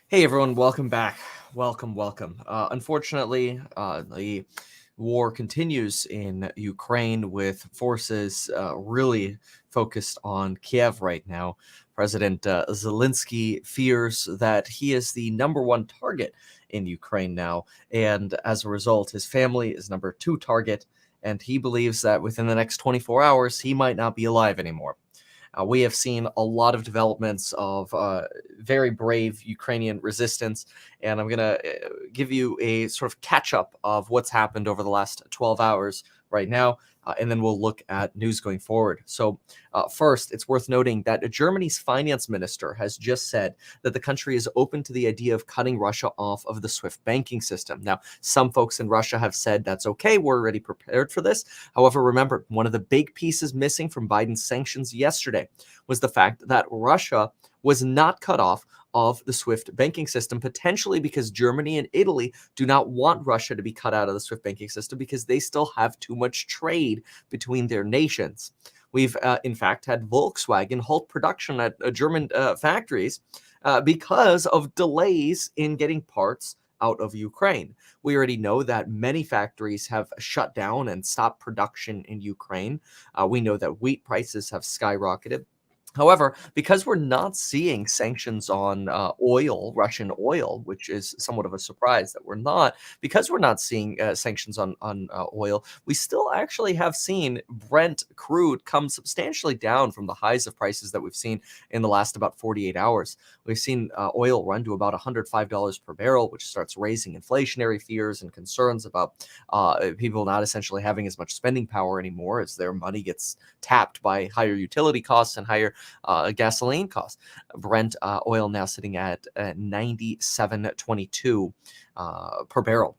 Hey everyone, welcome back. Welcome. Unfortunately, the war continues in Ukraine with forces really focused on Kiev right now. President Zelensky fears that he is the number one target in Ukraine now, and as a result, his family is number two target, and he believes that within the next 24 hours, he might not be alive anymore. We have seen a lot of developments of very brave Ukrainian resistance, and I'm going to give you a sort of catch up of what's happened over the last 12 hours right now, and then we'll look at news going forward. So, first, it's worth noting that Germany's finance minister has just said that the country is open to the idea of cutting Russia off of the SWIFT banking system. Now, some folks in Russia have said that's okay, we're already prepared for this. However, remember, one of the big pieces missing from Biden's sanctions yesterday was the fact that Russia was not cut off of the SWIFT banking system, potentially because Germany and Italy do not want Russia to be cut out of the SWIFT banking system because they still have too much trade between their nations. We've, in fact, had Volkswagen halt production at German factories because of delays in getting parts out of Ukraine. We already know that many factories have shut down and stopped production in Ukraine. We know that wheat prices have skyrocketed. However, because we're not seeing sanctions on oil, Russian oil, which is somewhat of a surprise that we're not, because we're not seeing sanctions on oil, we still actually have seen Brent crude come substantially down from the highs of prices that we've seen in the last about 48 hours. We've seen oil run to about $105 per barrel, which starts raising inflationary fears and concerns about people not essentially having as much spending power anymore as their money gets tapped by higher utility costs and higher gasoline costs. Brent oil now sitting at 97.22 per barrel.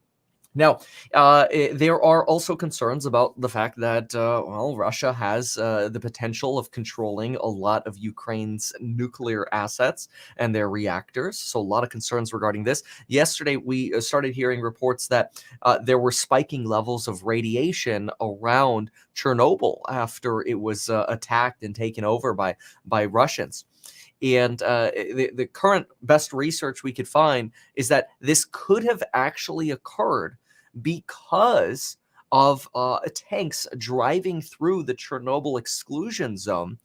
Now, there are also concerns about the fact that, Russia has the potential of controlling a lot of Ukraine's nuclear assets and their reactors. So, a lot of concerns regarding this. Yesterday, we started hearing reports that there were spiking levels of radiation around Chernobyl after it was attacked and taken over by Russians. And the current best research we could find is that this could have actually occurred because of tanks driving through the Chernobyl exclusion zone,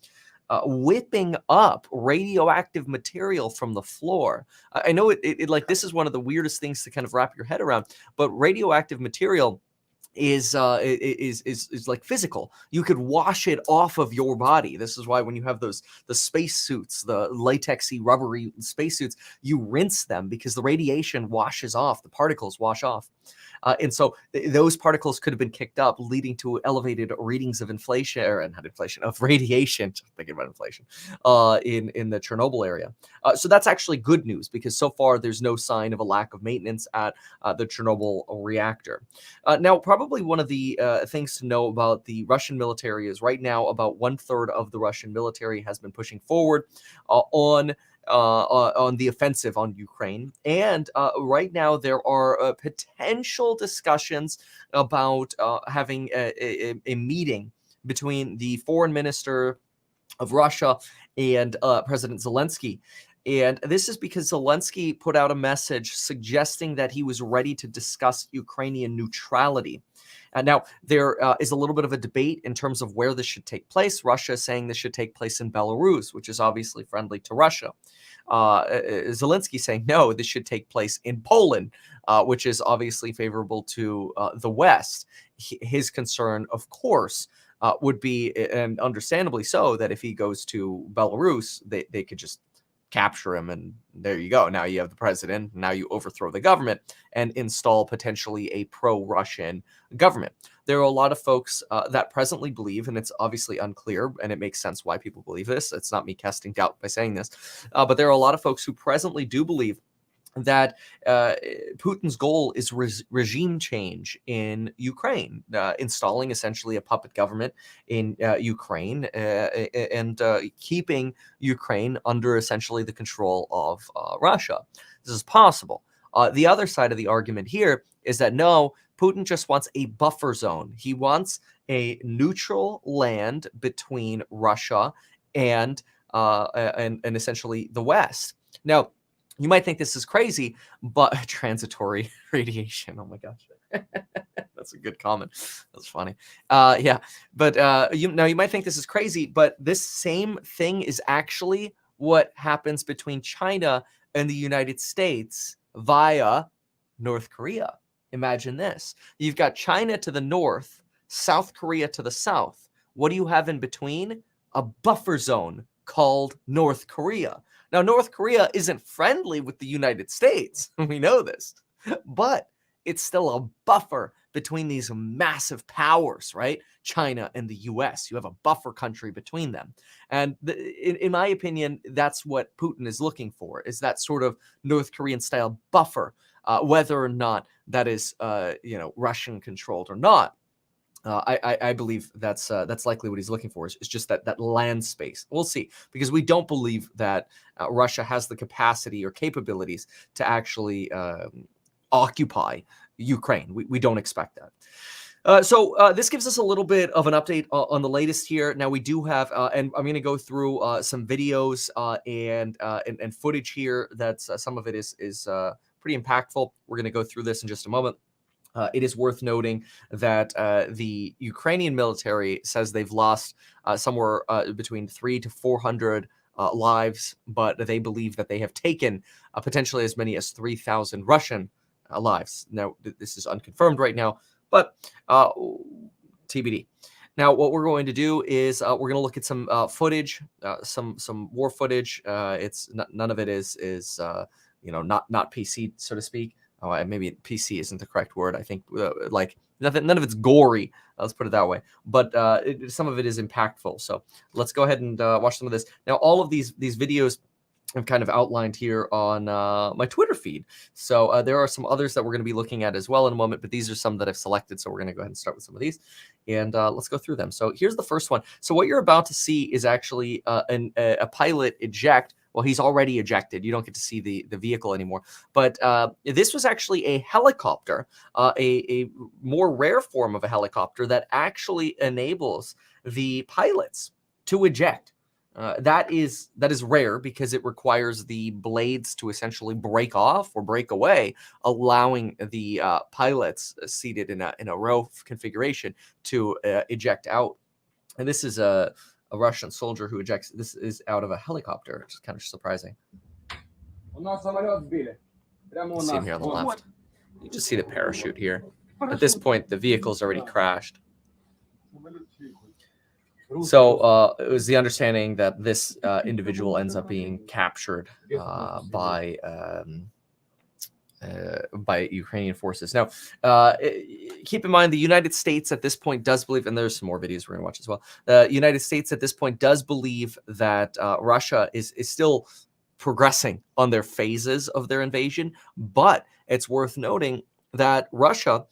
whipping up radioactive material from the floor. I know like this is one of the weirdest things to kind of wrap your head around, but radioactive material is like physical. You could wash it off of your body. This is why when you have the space suits, the latexy rubbery space suits, you rinse them because the radiation washes off, the particles wash off. And so those particles could have been kicked up, leading to elevated readings of inflation, or not inflation, of radiation. Just thinking about inflation in the Chernobyl area. So that's actually good news because so far there's no sign of a lack of maintenance at the Chernobyl reactor. Now, probably one of the things to know about the Russian military is right now about 1/3 of the Russian military has been pushing forward on the offensive on Ukraine. And right now, there are potential discussions about having a meeting between the foreign minister of Russia and President Zelensky. And this is because Zelensky put out a message suggesting that he was ready to discuss Ukrainian neutrality. Now, there is a little bit of a debate in terms of where this should take place. Russia is saying this should take place in Belarus, which is obviously friendly to Russia. Zelensky saying, no, this should take place in Poland, which is obviously favorable to the West. His concern, of course, would be, and understandably so, that if he goes to Belarus, they could just capture him, and there you go. Now you have the president. Now you overthrow the government and install potentially a pro-Russian government. There are a lot of folks that presently believe, and it's obviously unclear, and it makes sense why people believe this. It's not me casting doubt by saying this, but there are a lot of folks who presently do believe that Putin's goal is regime change in Ukraine, installing essentially a puppet government in Ukraine and keeping Ukraine under essentially the control of Russia. This is possible. The other side of the argument here is that no, Putin just wants a buffer zone. He wants a neutral land between Russia and essentially the West. Now, You might think this is crazy, but transitory radiation. Oh my gosh. That's a good comment. That's funny. Yeah, but you might think this is crazy, but this same thing is actually what happens between China and the United States via North Korea. Imagine this. You've got China to the north, South Korea to the south. What do you have in between? A buffer zone called North Korea. Now, North Korea isn't friendly with the United States. We know this. But it's still a buffer between these massive powers, right? China and the US. You have a buffer country between them. And in my opinion, that's what Putin is looking for, is that sort of North Korean style buffer, whether or not that is, Russian controlled or not. I believe that's likely what he's looking for, is just that land space. We'll see, because we don't believe that Russia has the capacity or capabilities to actually occupy Ukraine. We don't expect that. So this gives us a little bit of an update on the latest here. Now we do have, and I'm going to go through some videos and footage here. That's some of it is pretty impactful. We're going to go through this in just a moment. It is worth noting that the Ukrainian military says they've lost somewhere between 300 to 400 lives, but they believe that they have taken potentially as many as 3,000 Russian lives. Now, this is unconfirmed right now, but TBD. Now, what we're going to do is we're going to look at some footage, some war footage. It's none of it is not PC, so to speak. Oh, maybe PC isn't the correct word. I think like none of it's gory. Let's put it that way. But some of it is impactful. So let's go ahead and watch some of this. Now, all of these videos I've kind of outlined here on my Twitter feed. So there are some others that we're going to be looking at as well in a moment, but these are some that I've selected. So we're going to go ahead and start with some of these, and let's go through them. So here's the first one. So what you're about to see is actually a pilot eject. Well, he's already ejected. You don't get to see the vehicle anymore. But this was actually a helicopter, a more rare form of a helicopter that actually enables the pilots to eject. That is rare because it requires the blades to essentially break off or break away, allowing the pilots seated in a row configuration to eject out. And this is a Russian soldier who ejects. This is out of a helicopter, which is kind of surprising. See him here on the left. You just see the parachute here. At this point, the vehicle's already crashed. So it was the understanding that this individual ends up being captured by Ukrainian forces. Now, keep in mind the United States at this point does believe, and there's some more videos we're going to watch as well. The United States at this point does believe that Russia is still progressing on their phases of their invasion, but it's worth noting that Russia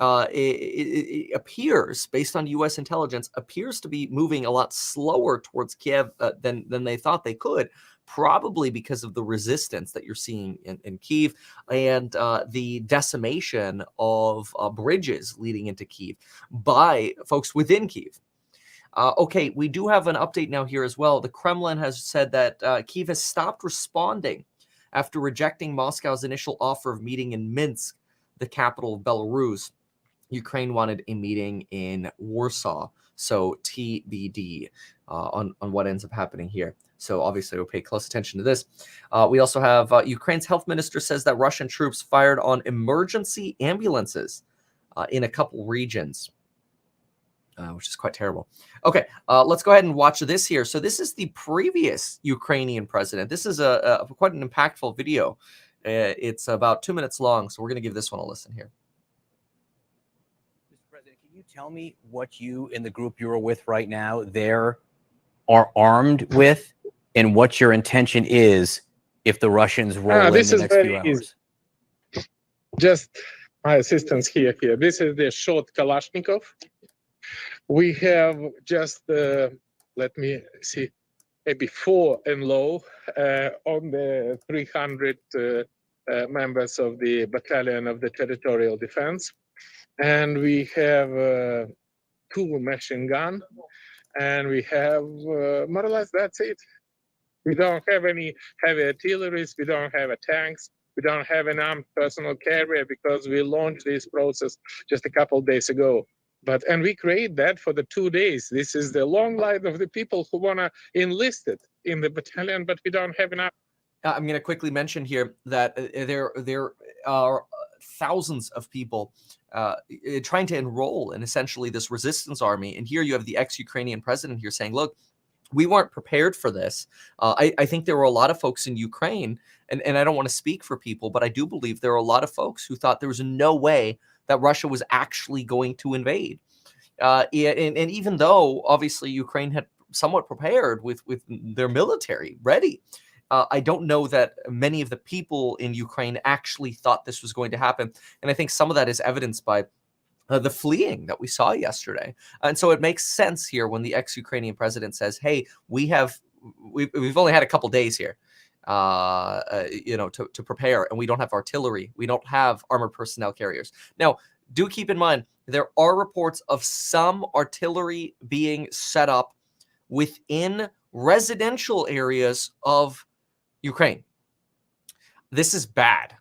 it appears, based on U.S. intelligence, appears to be moving a lot slower towards Kiev than they thought they could, probably because of the resistance that you're seeing in Kiev and the decimation of bridges leading into Kiev by folks within Kiev. Okay, we do have an update now here as well. The Kremlin has said that Kiev has stopped responding after rejecting Moscow's initial offer of meeting in Minsk, the capital of Belarus. Ukraine wanted a meeting in Warsaw, so TBD on what ends up happening here. So obviously we'll pay close attention to this. We also have Ukraine's health minister says that Russian troops fired on emergency ambulances in a couple regions, which is quite terrible. Okay, let's go ahead and watch this here. So this is the previous Ukrainian president. This is quite an impactful video. It's about 2 minutes long, so we're going to give this one a listen here. Can you tell me what you and the group you're with right now there are armed with, and what your intention is if the Russians roll in the next few hours? Easy. Just my assistance here. This is the short Kalashnikov. We have just, let me see, maybe 4 and low on the 300 members of the Battalion of the Territorial Defense. And we have 2 machine gun, and we have more or less that's it. We don't have any heavy artilleries. We don't have tanks. We don't have an armed personal carrier because we launched this process just a couple of days ago. And we create that for the 2 days. This is the long line of the people who want to enlist it in the battalion, but we don't have enough. I'm going to quickly mention here that there are thousands of people trying to enroll in essentially this resistance army. And here you have the ex-Ukrainian president here saying, look, we weren't prepared for this. I think there were a lot of folks in Ukraine, and I don't want to speak for people, but I do believe there are a lot of folks who thought there was no way that Russia was actually going to invade. And even though, obviously, Ukraine had somewhat prepared with their military ready, I don't know that many of the people in Ukraine actually thought this was going to happen. And I think some of that is evidenced by the fleeing that we saw yesterday. And so it makes sense here when the ex-Ukrainian president says, hey, we've only had a couple days here, to prepare, and we don't have artillery. We don't have armored personnel carriers. Now, do keep in mind, there are reports of some artillery being set up within residential areas of Ukraine. This is bad.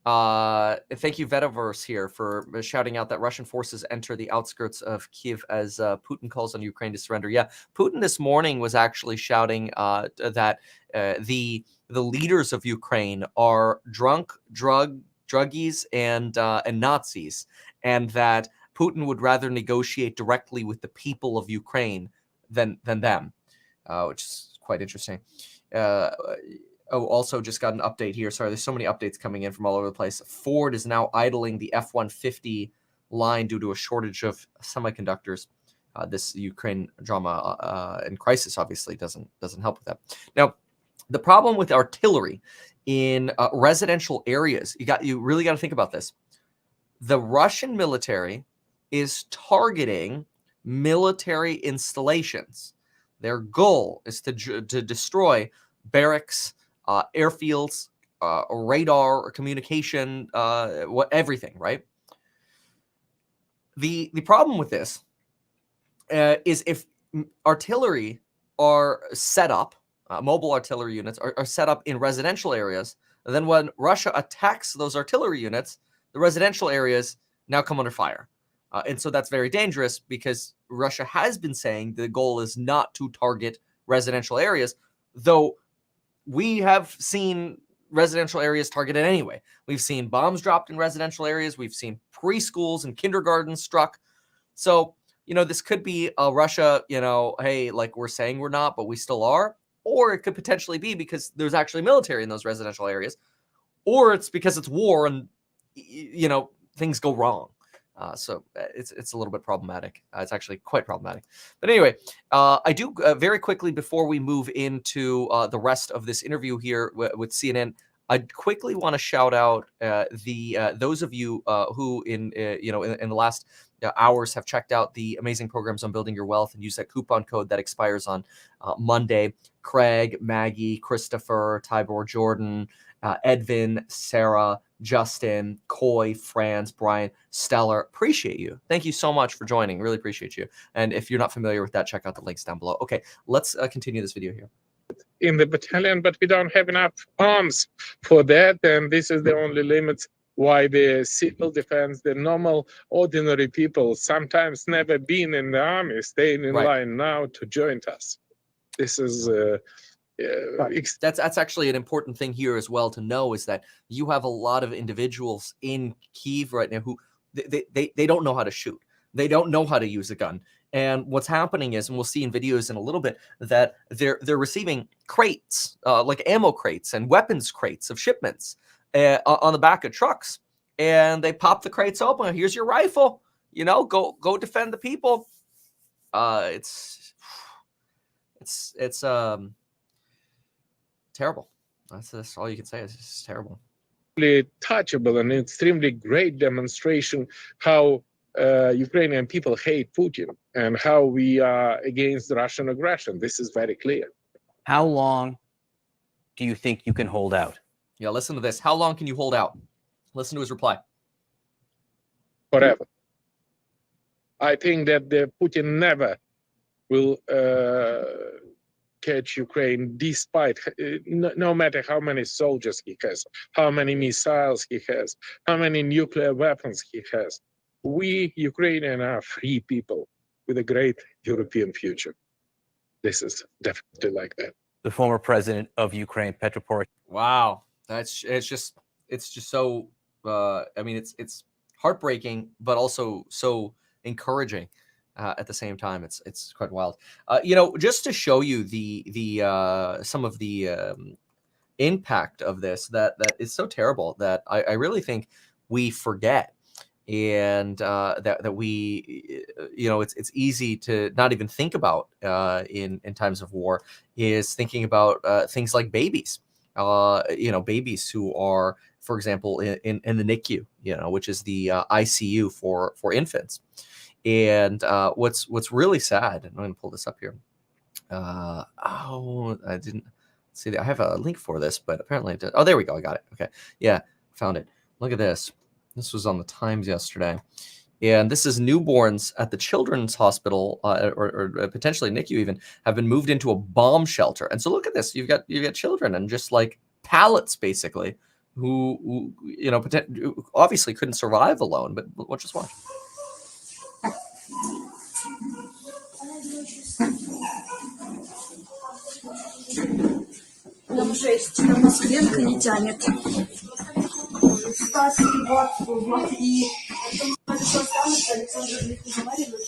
Thank you, Vetaverse, here for shouting out that Russian forces enter the outskirts of Kiev as Putin calls on Ukraine to surrender. Yeah, Putin this morning was actually shouting that the leaders of Ukraine are drunk, druggies, and Nazis, and that Putin would rather negotiate directly with the people of Ukraine than them, which is quite interesting. Also just got an update here. Sorry, there's so many updates coming in from all over the place. Ford is now idling the F-150 line due to a shortage of semiconductors. This Ukraine drama and crisis obviously doesn't help with that. Now, the problem with artillery in residential areas, you really got to think about this. The Russian military is targeting military installations. Their goal is to destroy barracks, airfields, radar, communication, everything, right? The problem with this is if artillery are set up, mobile artillery units are set up in residential areas, then when Russia attacks those artillery units, the residential areas now come under fire. And so that's very dangerous because Russia has been saying the goal is not to target residential areas, though we have seen residential areas targeted anyway. We've seen bombs dropped in residential areas. We've seen preschools and kindergartens struck. So, this could be a Russia, hey, like we're saying we're not, but we still are. Or it could potentially be because there's actually military in those residential areas. Or it's because it's war and, things go wrong. So it's a little bit problematic. It's actually quite problematic. But anyway, I do very quickly before we move into the rest of this interview here with CNN, I quickly want to shout out those of you who in the last hours have checked out the amazing programs on building your wealth and use that coupon code that expires on Monday. Craig, Maggie, Christopher, Tybor, Jordan, Edvin, Sarah, Justin, Coy, Franz, Brian, Stellar. Appreciate you. Thank you so much for joining. Really appreciate you. And if you're not familiar with that, check out the links down below. Okay, let's continue this video here. In the battalion, but we don't have enough arms for that. And this is the only limits why the civil defense, the normal, ordinary people, sometimes never been in the army, staying in line now to join us. This is... that's actually an important thing here as well to know, is that you have a lot of individuals in Kyiv right now who they don't know how to shoot. They don't know how to use a gun. And what's happening is, and we'll see in videos in a little bit, that they're receiving crates, like ammo crates and weapons crates of shipments on the back of trucks. And they pop the crates open. Here's your rifle. Go defend the people. It's terrible. That's all you can say. It's just terrible. Touchable and extremely great demonstration how Ukrainian people hate Putin and how we are against Russian aggression. This is very clear. How long do you think you can hold out? Yeah, listen to this. How long can you hold out? Listen to his reply. Forever. I think that Putin never will catch Ukraine, despite no matter how many soldiers he has, how many missiles he has, how many nuclear weapons he has. We Ukrainians are free people with a great European future. This is definitely like that. The former president of Ukraine, Petro Poroshenko. Wow, it's just so. I mean, it's heartbreaking, but also so encouraging at the same time. It's quite wild. You know, just to show you the some of the impact of this that is so terrible that I really think we forget. And that we, you know, it's easy to not even think about in times of war, is thinking about things like babies. You know, babies who are, for example, in the NICU, you know, which is the ICU for infants. And what's really sad, and I'm going to pull this up here. Oh, I didn't see that. I have a link for this, but apparently it did. Oh, there we go. I got it. Okay, yeah, found it. Look at this. This was on the Times yesterday. And this is newborns at the Children's Hospital, or potentially NICU even, have been moved into a bomb shelter. And so look at this. You've got children and just like pallets, basically, who you know, obviously couldn't survive alone. But just watch. Там жесть, там нас коленка не тянет. Спасибо. Вот и это что останется, Александр не заваривает.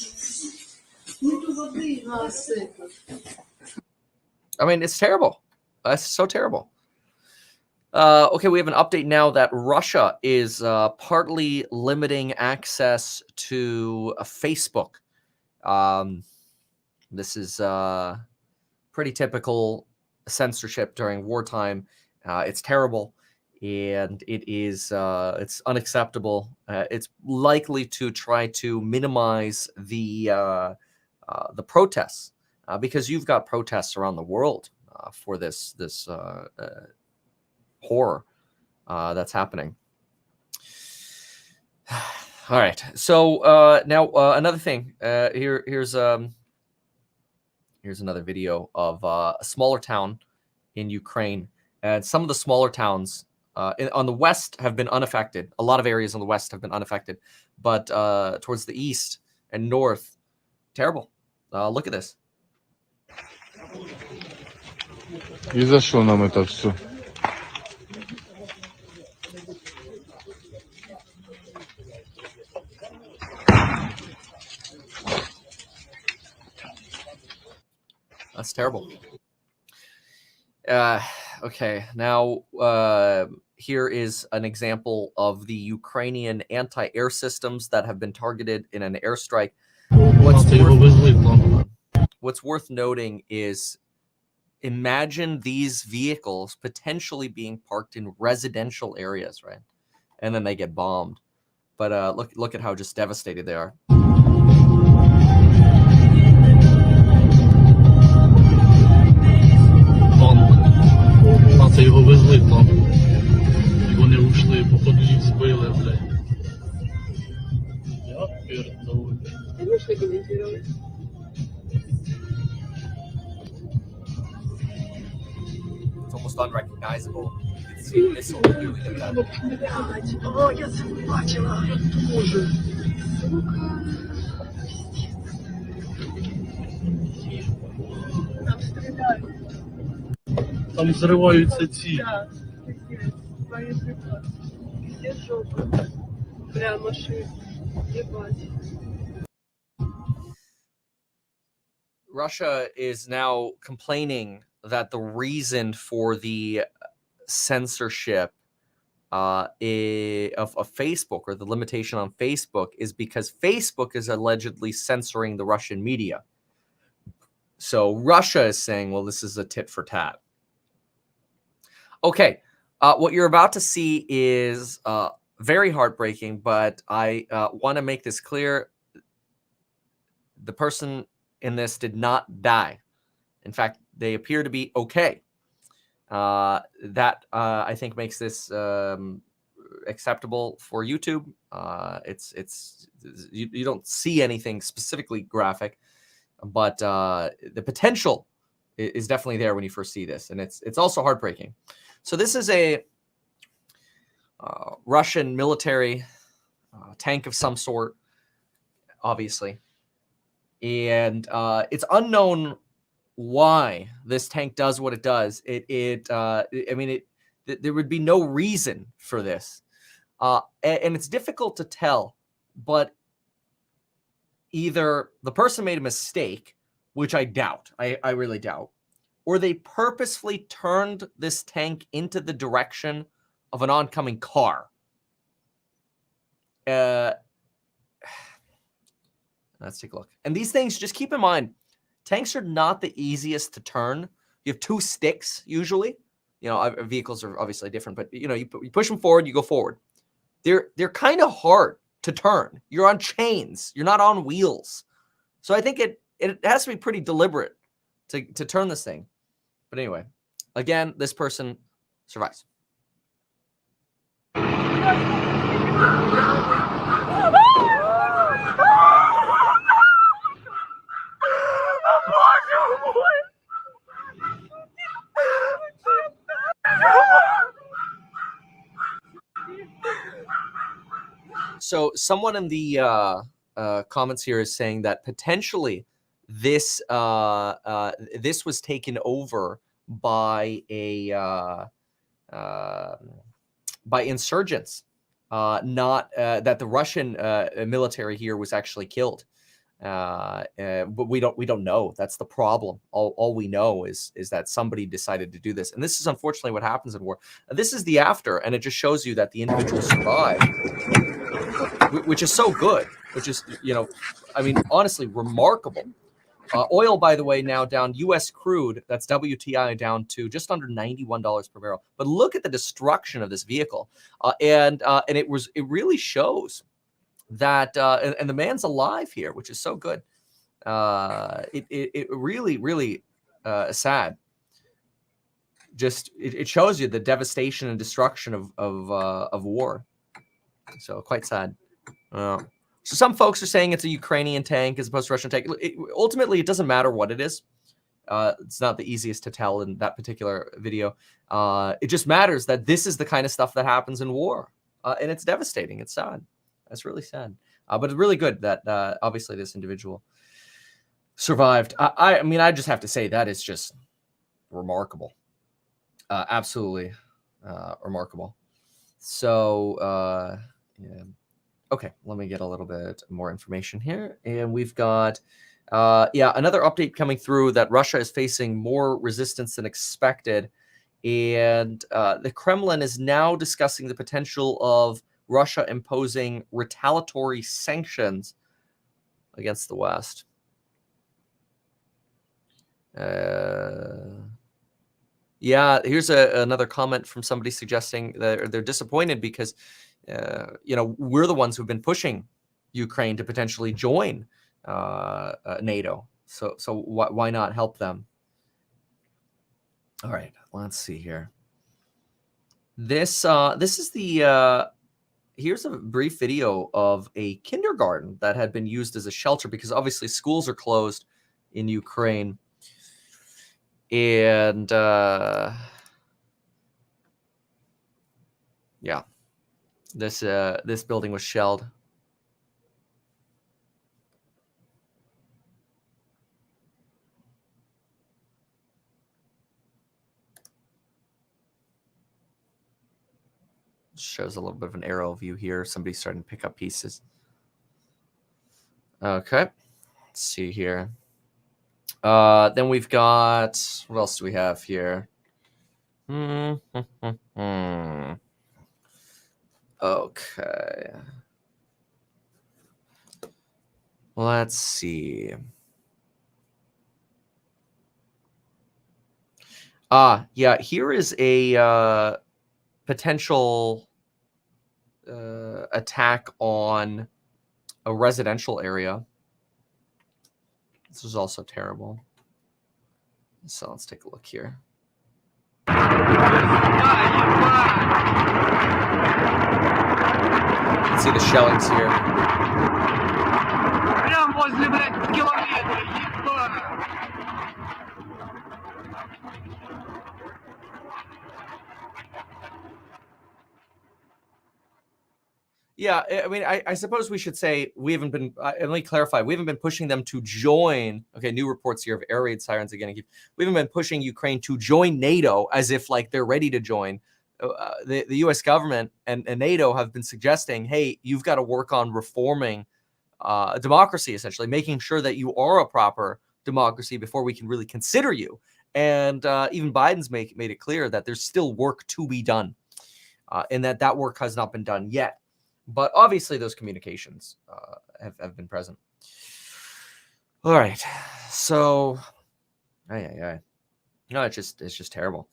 Нету воды нас это. I mean, it's terrible. It's so terrible. Okay, we have an update now that Russia is partly limiting access to Facebook. This is pretty typical censorship during wartime. It's terrible, and it is it's unacceptable. It's likely to try to minimize the protests, because you've got protests around the world for this horror that's happening. All right, so now another thing. Here's another video of a smaller town in Ukraine, and some of the smaller towns on the west have been unaffected. A lot of areas on the west have been unaffected, but towards the east and north, terrible. Look at this. И за что нам это все? That's terrible. Okay, now here is an example of the Ukrainian anti-air systems that have been targeted in an airstrike. What's worth noting is, imagine these vehicles potentially being parked in residential areas, right? And then they get bombed. But look at how just devastated they are. Це його везли там. І вони ушли, походу їх збили, блядь. Я пердовий. Ти можеш коментувати? It's almost unrecognizable. You can see a missile doing that. О, я це бачила. Боже. Там стріляють. Там взриваються ці. Так, боєприпаси. Где жопа? Прямо шире. Ебать. Russia is now complaining that the reason for the censorship of Facebook, or the limitation on Facebook, is because Facebook is allegedly censoring the Russian media. So Russia is saying, well, this is a tit for tat. Okay, what you're about to see is very heartbreaking, but I want to make this clear. The person in this did not die. In fact, they appear to be okay. That I think makes this acceptable for YouTube. You don't see anything specifically graphic, but the potential is definitely there when you first see this, and it's also heartbreaking. So this is a Russian military tank of some sort, obviously, and it's unknown why this tank does what it does. There would be no reason for this, and it's difficult to tell, but either the person made a mistake, which I doubt, I really doubt, or they purposefully turned this tank into the direction of an oncoming car. Let's take a look. And these things, just keep in mind, tanks are not the easiest to turn. You have two sticks usually. Vehicles are obviously different, but you push them forward, you go forward. They're kind of hard to turn. You're on chains. You're not on wheels. So I think it has to be pretty deliberate to turn this thing. But anyway, again, this person survives. So someone in the comments here is saying that potentially this was taken over by by insurgents, not that the Russian military here was actually killed. But we don't know. That's the problem. All we know is that somebody decided to do this, and this is unfortunately what happens in war. This is the after, and it just shows you that the individual survived, which is so good. Which is, honestly remarkable. Oil, by the way, now down. U.S. crude, that's WTI, down to just under $91 per barrel. But look at the destruction of this vehicle, and it really shows that and the man's alive here, which is so good. It really sad. Just it shows you the devastation and destruction of war. So quite sad. So some folks are saying it's a Ukrainian tank as opposed to Russian tank. Ultimately, it doesn't matter what it is. It's not the easiest to tell in that particular video. It just matters that this is the kind of stuff that happens in war, and it's devastating. It's sad. That's really sad. But it's really good that obviously this individual survived. I just have to say that is just remarkable. Absolutely remarkable. So, yeah. Okay, let me get a little bit more information here. And we've got, another update coming through that Russia is facing more resistance than expected. And the Kremlin is now discussing the potential of Russia imposing retaliatory sanctions against the West. Here's another comment from somebody suggesting that they're disappointed because, we're the ones who've been pushing Ukraine to potentially join NATO. So why not help them? All right, let's see here. This is the here's a brief video of a kindergarten that had been used as a shelter because obviously schools are closed in Ukraine. And this building was shelled. Shows a little bit of an aerial view here. Somebody's starting to pick up pieces. Okay, let's see here. Then we've got, what else do we have here? Okay. Let's see. Here is a potential attack on a residential area. This is also terrible. So let's take a look here. You can see the shellings here. Yeah, I mean, I suppose we should say we haven't been, and let me clarify, we haven't been pushing them to join. Okay, new reports here of air raid sirens again. We haven't been pushing Ukraine to join NATO as if like they're ready to join. The U.S. government and NATO have been suggesting, hey, you've got to work on reforming democracy, essentially, making sure that you are a proper democracy before we can really consider you. And even Biden's made it clear that there's still work to be done, and that work has not been done yet. But obviously, those communications have been present. All right, so, no, it's just terrible.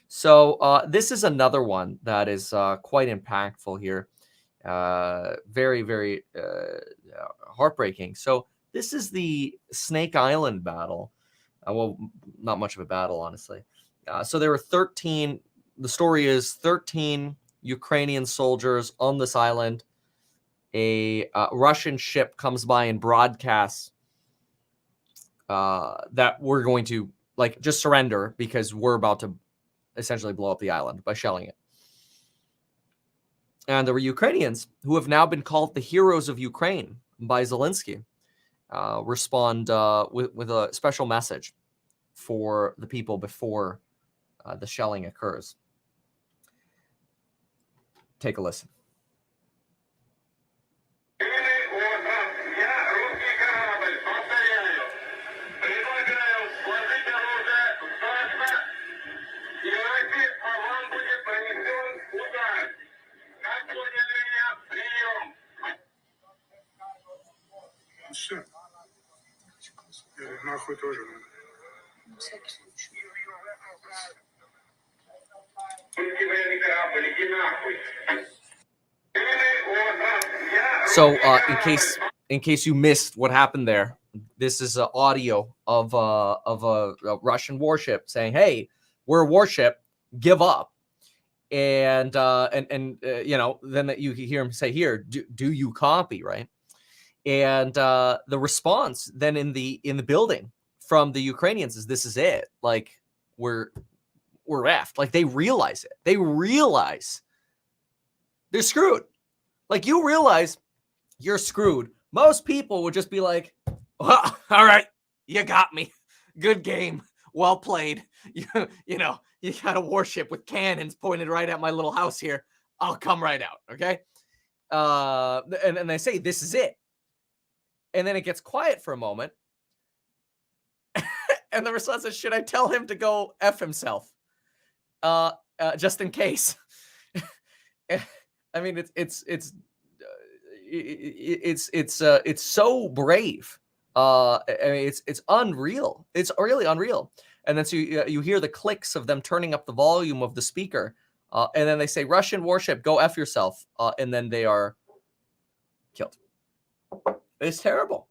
So this is another one that is quite impactful here, very, very heartbreaking. So this is the Snake Island battle. Well, not much of a battle, honestly. So there were 13. The story is 13 Ukrainian soldiers on this island. A Russian ship comes by and broadcasts that we're going to like just surrender because we're about to essentially blow up the island by shelling it. And there were Ukrainians who have now been called the heroes of Ukraine by Zelensky respond with a special message for the people before the shelling occurs. Take a listen. Все. Нахуй тоже надо. So, in case you missed what happened there, this is audio of a Russian warship saying, "Hey, we're a warship. Give up." And you know, then you hear him say, "Here, do you copy?" Right? And the response then in the building from the Ukrainians is, "This is it. Like we're effed." Like they realize it. They realize they're screwed. Like you realize you're screwed. Most people would just be like, well, "All right, you got me. Good game. Well played. You know, you got a warship with cannons pointed right at my little house here. I'll come right out." Okay. And they say, "This is it." And then it gets quiet for a moment. And the response is, "Should I tell him to go F himself? Just in case." I mean, it's so brave. I mean, it's unreal. It's really unreal. And then so you hear the clicks of them turning up the volume of the speaker, and then they say, "Russian warship, go F yourself," and then they are killed. It's terrible.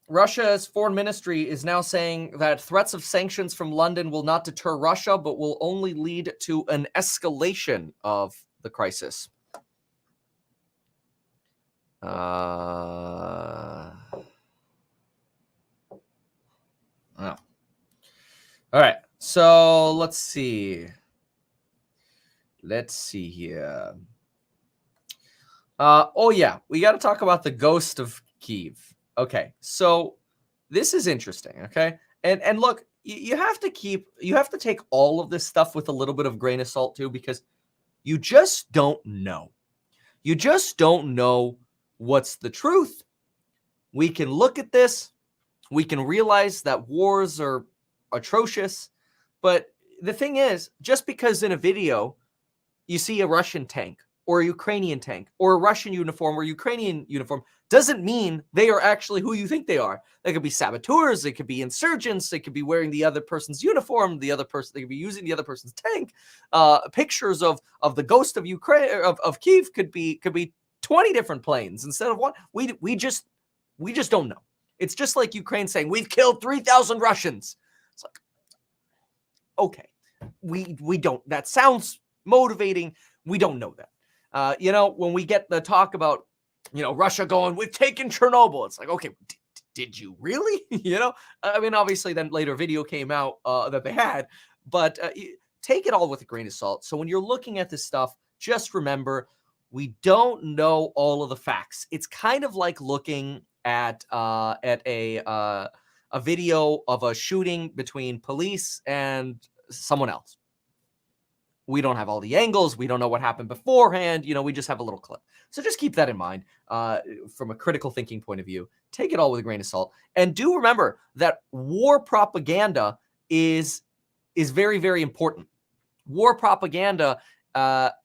Russia's foreign ministry is now saying that threats of sanctions from London will not deter Russia, but will only lead to an escalation of the crisis. Oh. All right. So let's see. Let's see here. Oh yeah, we got to talk about the ghost of Kyiv. Okay, so this is interesting. Okay, and look, you have to take all of this stuff with a little bit of grain of salt too, because you just don't know. You just don't know what's the truth. We can look at this, we can realize that wars are atrocious, but the thing is, just because in a video you see a Russian tank or a Ukrainian tank or a Russian uniform or Ukrainian uniform doesn't mean they are actually who you think they are. They could be saboteurs, they could be insurgents, they could be wearing the other person's uniform, they could be using the other person's tank. Pictures of the ghost of Ukraine of Kyiv could be 20 different planes instead of one. We just don't know. It's just like Ukraine saying we've killed 3,000 Russians. It's like, okay, we don't. That sounds motivating. We don't know that. You know, when we get the talk about, you know, Russia going, we've taken Chernobyl, it's like, okay, did you really? You know, I mean, obviously then later video came out that they had, but take it all with a grain of salt. So when you're looking at this stuff, just remember, we don't know all of the facts. It's kind of like looking at a video of a shooting between police and someone else. We don't have all the angles. We don't know what happened beforehand. We just have a little clip. So just keep that in mind from a critical thinking point of view. Take it all with a grain of salt. And do remember that war propaganda is very, very important. War propaganda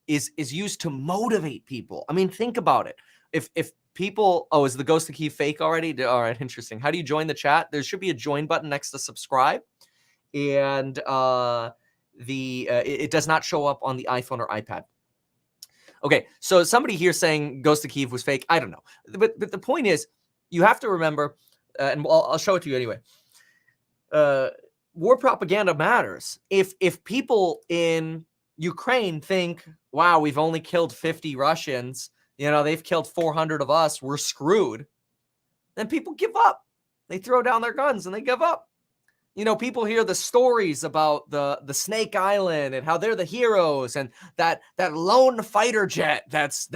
is used to motivate people. I mean, think about it. If people, is the Ghost of Kiev fake already? All right, interesting. How do you join the chat? There should be a join button next to subscribe. And it does not show up on the iPhone or iPad. Okay, so somebody here saying Ghost of Kiev was fake. I don't know, but the point is, you have to remember, and I'll show it to you anyway. War propaganda matters. If people in Ukraine think, wow, we've only killed 50 Russians, they've killed 400 of us, we're screwed, then people give up. They throw down their guns and they give up. People hear the stories about the Snake Island and how they're the heroes, and that lone fighter jet that's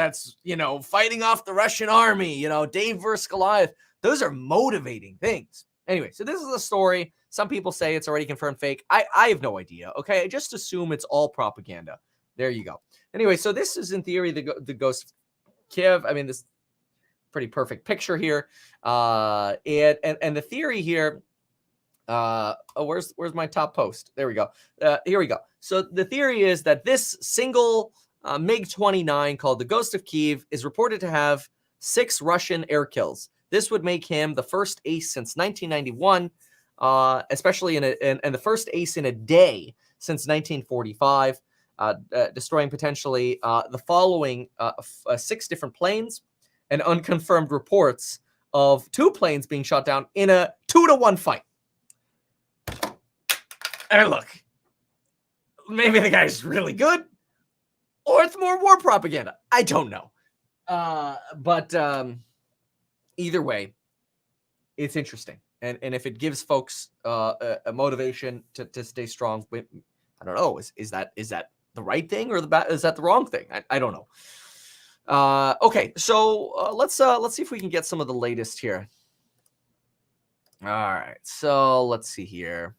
fighting off the Russian army, Dave versus Goliath. Those are motivating things. Anyway, so this is a story. Some people say it's already confirmed fake. I have no idea. Okay, I just assume it's all propaganda. There you go. Anyway, so this is in theory the Ghost of Kiev. I mean, this pretty perfect picture here, and the theory here. Where's my top post? There we go. Here we go. So the theory is that this single MiG-29 called the Ghost of Kiev is reported to have 6 Russian air kills. This would make him the first ace since 1991, especially in the first ace in a day since 1945, destroying potentially the following 6 different planes, and unconfirmed reports of 2 planes being shot down in a 2-to-1 fight. And look, maybe the guy's really good, or it's more war propaganda. I don't know. But either way, it's interesting. And if it gives folks a motivation to stay strong, I don't know. Is that the right thing, or is that the wrong thing? I don't know. Okay, so let's see if we can get some of the latest here. All right, so let's see here.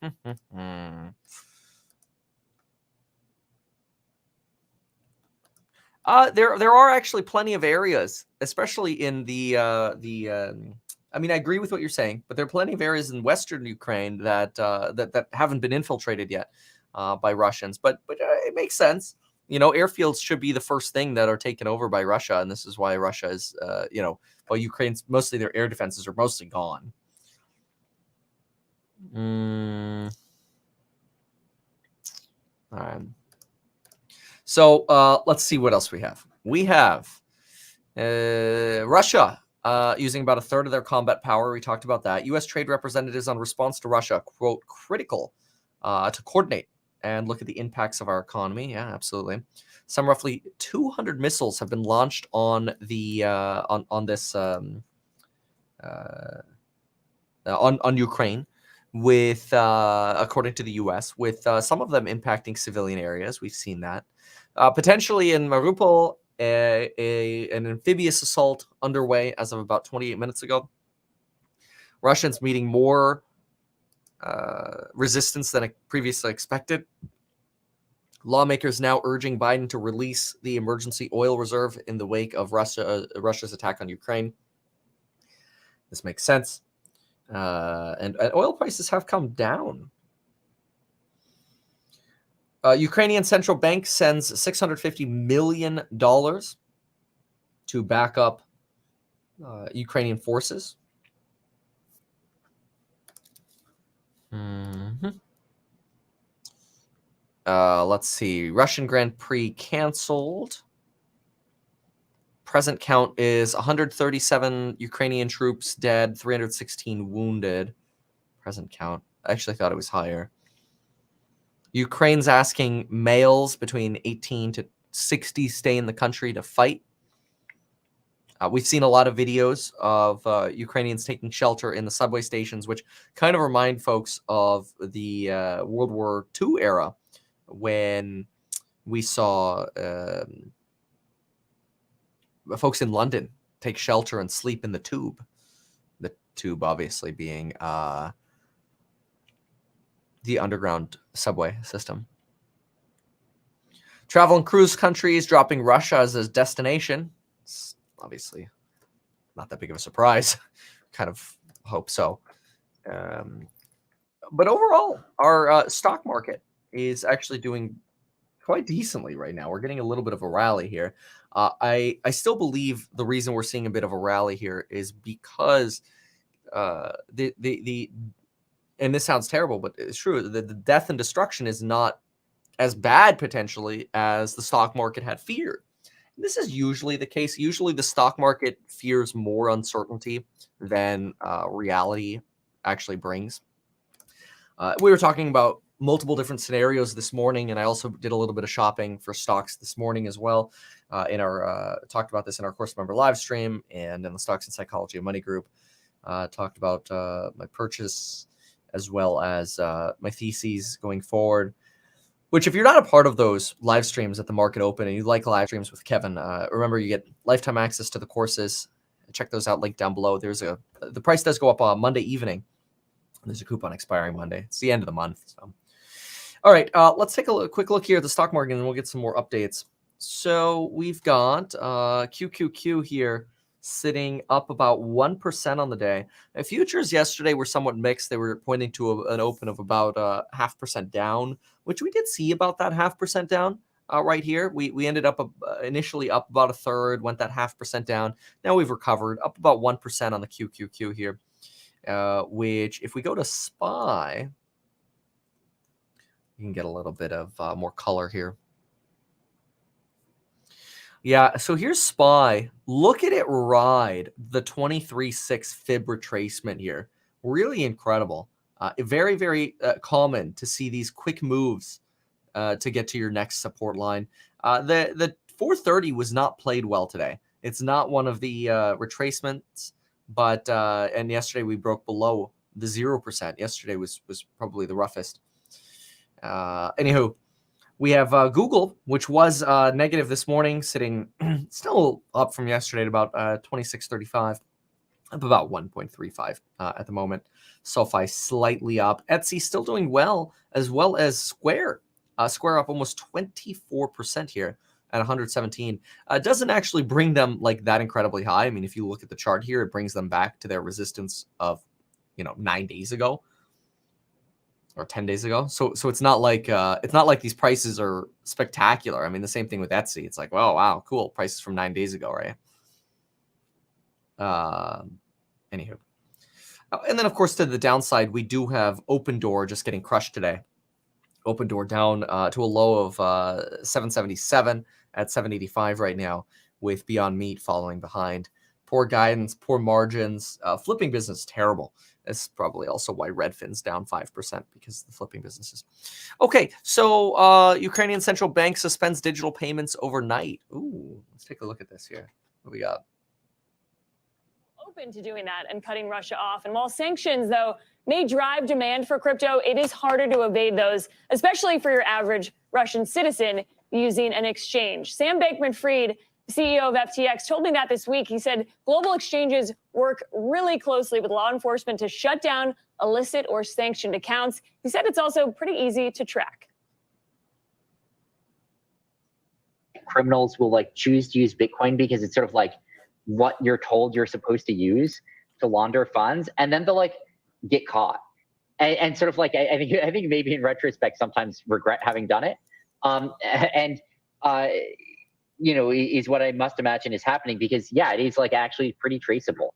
There are actually plenty of areas, especially in the. I mean, I agree with what you're saying, but there are plenty of areas in Western Ukraine that haven't been infiltrated yet by Russians. But it makes sense. Airfields should be the first thing that are taken over by Russia, and this is why Russia is, well, Ukraine's mostly their air defenses are mostly gone. All right. So let's see what else we have. We have Russia using about 1/3 of their combat power. We talked about that. U.S. trade representatives on response to Russia, quote, critical to coordinate and look at the impacts of our economy. Yeah, absolutely. Some roughly 200 missiles have been launched on the on this on Ukraine, with according to the U.S., with some of them impacting civilian areas. We've seen that. Potentially in Mariupol, an amphibious assault underway as of about 28 minutes ago. Russians meeting more resistance than previously expected. Lawmakers now urging Biden to release the emergency oil reserve in the wake of Russia's attack on Ukraine. This makes sense. And oil prices have come down. Ukrainian central bank sends $650 million to back up Ukrainian forces. Let's see. Russian Grand Prix canceled. Present count is 137 Ukrainian troops dead, 316 wounded. Present count. I actually thought it was higher. Ukraine's asking males between 18 to 60 stay in the country to fight. We've seen a lot of videos of Ukrainians taking shelter in the subway stations, which kind of remind folks of the World War II era, when we saw folks in London take shelter and sleep in the tube. The tube obviously being the underground subway system. Travel and cruise countries dropping Russia as a destination. It's obviously not that big of a surprise. Kind of hope so. But overall, our stock market is actually doing quite decently right now. We're getting a little bit of a rally here. I still believe the reason we're seeing a bit of a rally here is because the and this sounds terrible, but it's true. The death and destruction is not as bad potentially as the stock market had feared. This is usually the case. Usually the stock market fears more uncertainty than reality actually brings. We were talking about multiple different scenarios this morning, and I also did a little bit of shopping for stocks this morning as well. Talked about this in our course member live stream and in the Stocks and Psychology of Money group. Talked about my purchase as well as my theses going forward. Which, if you're not a part of those live streams at the market open and you like live streams with Kevin, remember you get lifetime access to the courses. Check those out, link down below. The price does go up on Monday evening. There's a coupon expiring Monday. It's the end of the month. So. All right, let's take a quick look here at the stock market and we'll get some more updates. So we've got QQQ here sitting up about 1% on the day. Now, futures yesterday were somewhat mixed. They were pointing to an open of about 0.5% down, which we did see about that 0.5% down right here. We ended up initially up about a third, went that 0.5% down. Now we've recovered up about 1% on the QQQ here, which if we go to SPY, you can get a little bit of more color here. Yeah, so here's SPY. Look at it ride the 23.6 fib retracement here. Really incredible. Very, very common to see these quick moves to get to your next support line. The 430 was not played well today. It's not one of the retracements, but and yesterday we broke below the 0%. Yesterday was probably the roughest. Anywho. We have Google, which was negative this morning, sitting still up from yesterday at about 26.35, up about 1.35 at the moment. SoFi slightly up. Etsy still doing well as Square. Square up almost 24% here at 117. Doesn't actually bring them like that incredibly high. I mean, if you look at the chart here, it brings them back to their resistance of 9 days ago. Or 10 days ago. So it's not like these prices are spectacular. I mean, the same thing with Etsy. It's like, oh, wow, cool. Prices from 9 days ago, right? Anywho. And then, of course, to the downside, we do have Open Door just getting crushed today. Open Door down to a low of 777 at 785 right now, with Beyond Meat following behind. Poor guidance, poor margins. Flipping business, terrible. That's probably also why Redfin's down 5%, because of the flipping businesses. Okay, so Ukrainian central bank suspends digital payments overnight. Ooh, let's take a look at this here. What do we got? Open to doing that and cutting Russia off. And while sanctions, though, may drive demand for crypto, it is harder to evade those, especially for your average Russian citizen using an exchange. Sam Bankman-Fried, CEO of FTX, told me that this week. He said global exchanges work really closely with law enforcement to shut down illicit or sanctioned accounts. He said it's also pretty easy to track. Criminals will choose to use Bitcoin because it's sort of like what you're told you're supposed to use to launder funds, and then they'll get caught. And sort of I think maybe in retrospect sometimes regret having done it. Is what I must imagine is happening, because it is actually pretty traceable.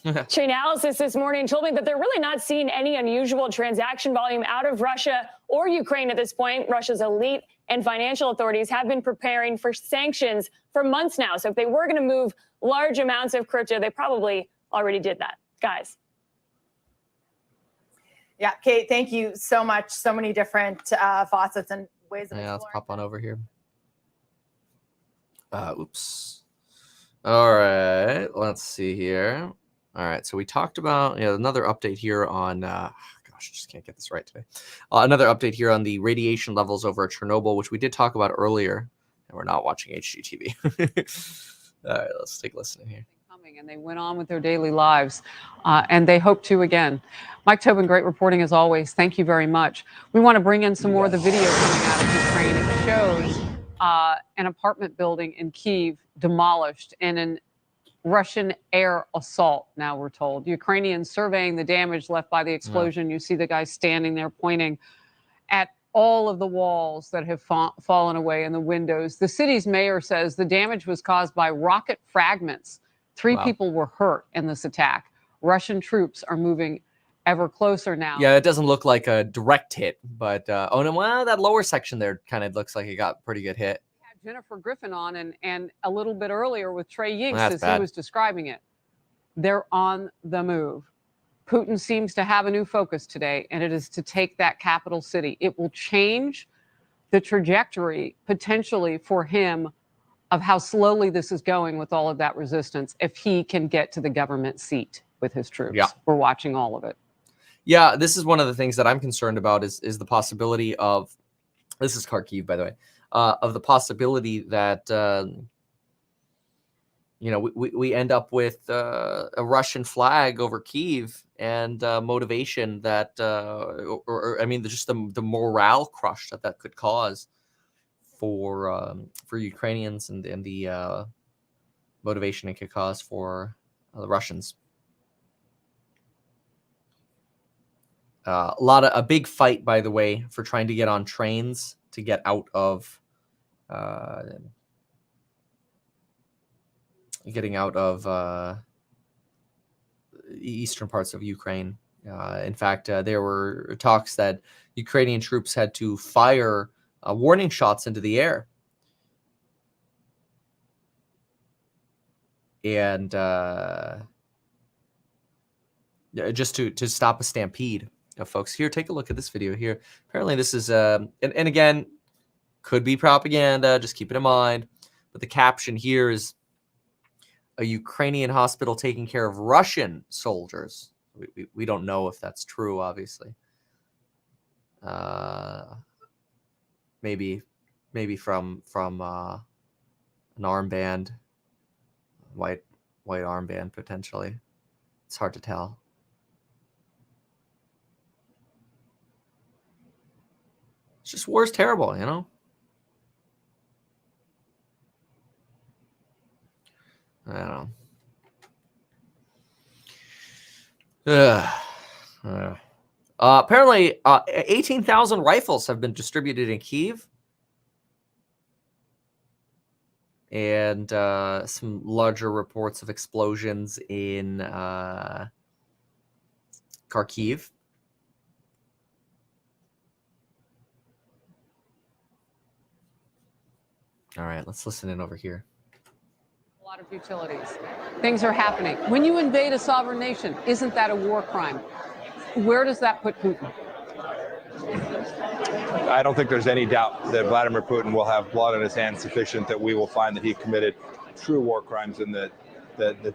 Chainalysis this morning told me that they're really not seeing any unusual transaction volume out of Russia or Ukraine at this point. Russia's elite and financial authorities have been preparing for sanctions for months now. So if they were going to move large amounts of crypto, they probably already did that. Guys. Yeah, Kate, thank you so much. So many different facets and ways of exploring. Let's pop on over here. Oops. All right, let's see here. All right, so we talked about another update here on gosh, I just can't get this right today. Another update here on the radiation levels over at Chernobyl, which we did talk about earlier, and we're not watching HGTV. All right, let's take a listen here. And they went on with their daily lives, and they hope to again. Mike Tobin, great reporting as always. Thank you very much. We want to bring in some more of the video coming out of Ukraine. It shows an apartment building in Kyiv demolished in an Russian air assault, now we're told. Ukrainians surveying the damage left by the explosion. You see the guy standing there pointing at all of the walls that have fallen away and the windows. The city's mayor says the damage was caused by rocket fragments. 3 people were hurt in this attack. Russian troops are moving ever closer now. Yeah, it doesn't look like a direct hit, but oh no, well, that lower section there kind of looks like it got a pretty good hit. Jennifer Griffin on and a little bit earlier with Trey Yinks as bad. he was describing it. They're on the move. Putin seems to have a new focus today, and it is to take that capital city. It will change the trajectory potentially for him of how slowly this is going with all of that resistance if he can get to the government seat with his troops. Yeah. We're watching all of it. Yeah, this is one of the things that I'm concerned about is the possibility of, this is Kharkiv, by the way, of the possibility that, we end up with a Russian flag over Kyiv and motivation that, just the morale crush that could cause for Ukrainians and the motivation it could cause for the Russians. A big fight, by the way, for trying to get on trains to get out of eastern parts of Ukraine. In fact, there were talks that Ukrainian troops had to fire warning shots into the air. And just to stop a stampede of folks. Here, take a look at this video here. Apparently this is, and again, could be propaganda, just keep it in mind. But the caption here is, a Ukrainian hospital taking care of Russian soldiers. We don't know if that's true, obviously. Maybe from an armband, white armband potentially. It's hard to tell. It's just war's terrible, you know. I don't know. Apparently, 18,000 rifles have been distributed in Kyiv. And some larger reports of explosions in Kharkiv. All right, let's listen in over here. A lot of utilities. Things are happening. When you invade a sovereign nation, isn't that a war crime? Where does that put Putin? I don't think there's any doubt that Vladimir Putin will have blood on his hands sufficient that we will find that he committed true war crimes in the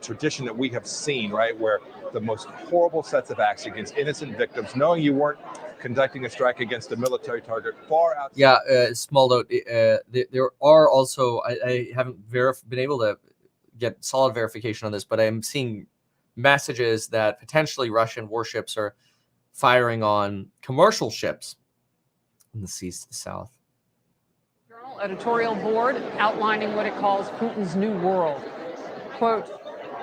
tradition that we have seen, right, where the most horrible sets of acts against innocent victims, knowing you weren't conducting a strike against a military target far outside. Yeah, small note, there are also, I haven't been able to get solid verification on this, but I'm seeing messages that potentially Russian warships are firing on commercial ships in the seas to the south. Journal editorial board outlining what it calls Putin's new world. Quote,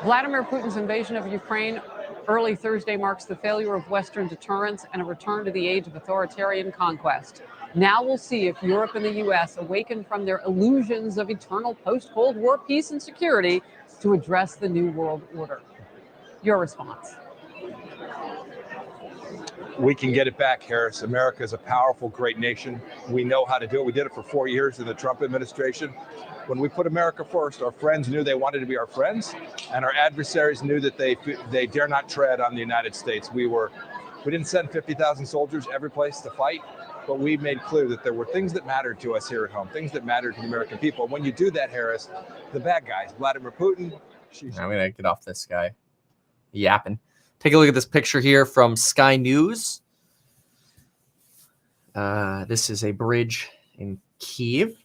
Vladimir Putin's invasion of Ukraine early Thursday marks the failure of Western deterrence and a return to the age of authoritarian conquest. Now we'll see if Europe and the U.S. awaken from their illusions of eternal post-Cold War peace and security to address the new world order. Your response? We can get it back, Harris. America is a powerful, great nation. We know how to do it. We did it for 4 years in the Trump administration. When we put America first, our friends knew they wanted to be our friends, and our adversaries knew that they dare not tread on the United States. We didn't send 50,000 soldiers every place to fight, but we made clear that there were things that mattered to us here at home, things that mattered to the American people. When you do that, Harris, the bad guys, Vladimir Putin. I'm gonna get off this guy yapping. Take a look at this picture here from Sky News. This is a bridge in Kyiv.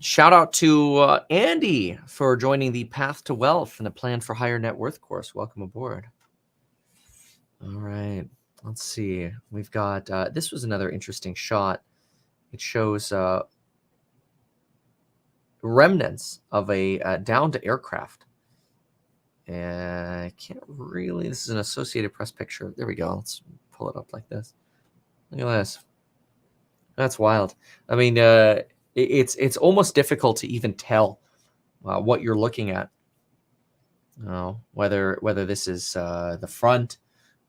Shout out to Andy for joining the Path to Wealth and a Plan for Higher Net Worth course. Welcome aboard. All right, let's see. We've got, this was another interesting shot. It shows remnants of a downed aircraft. And I can't really, this is an Associated Press picture. There we go. Let's pull it up like this. Look at this. That's wild. I mean, it's almost difficult to even tell what you're looking at. Whether this is the front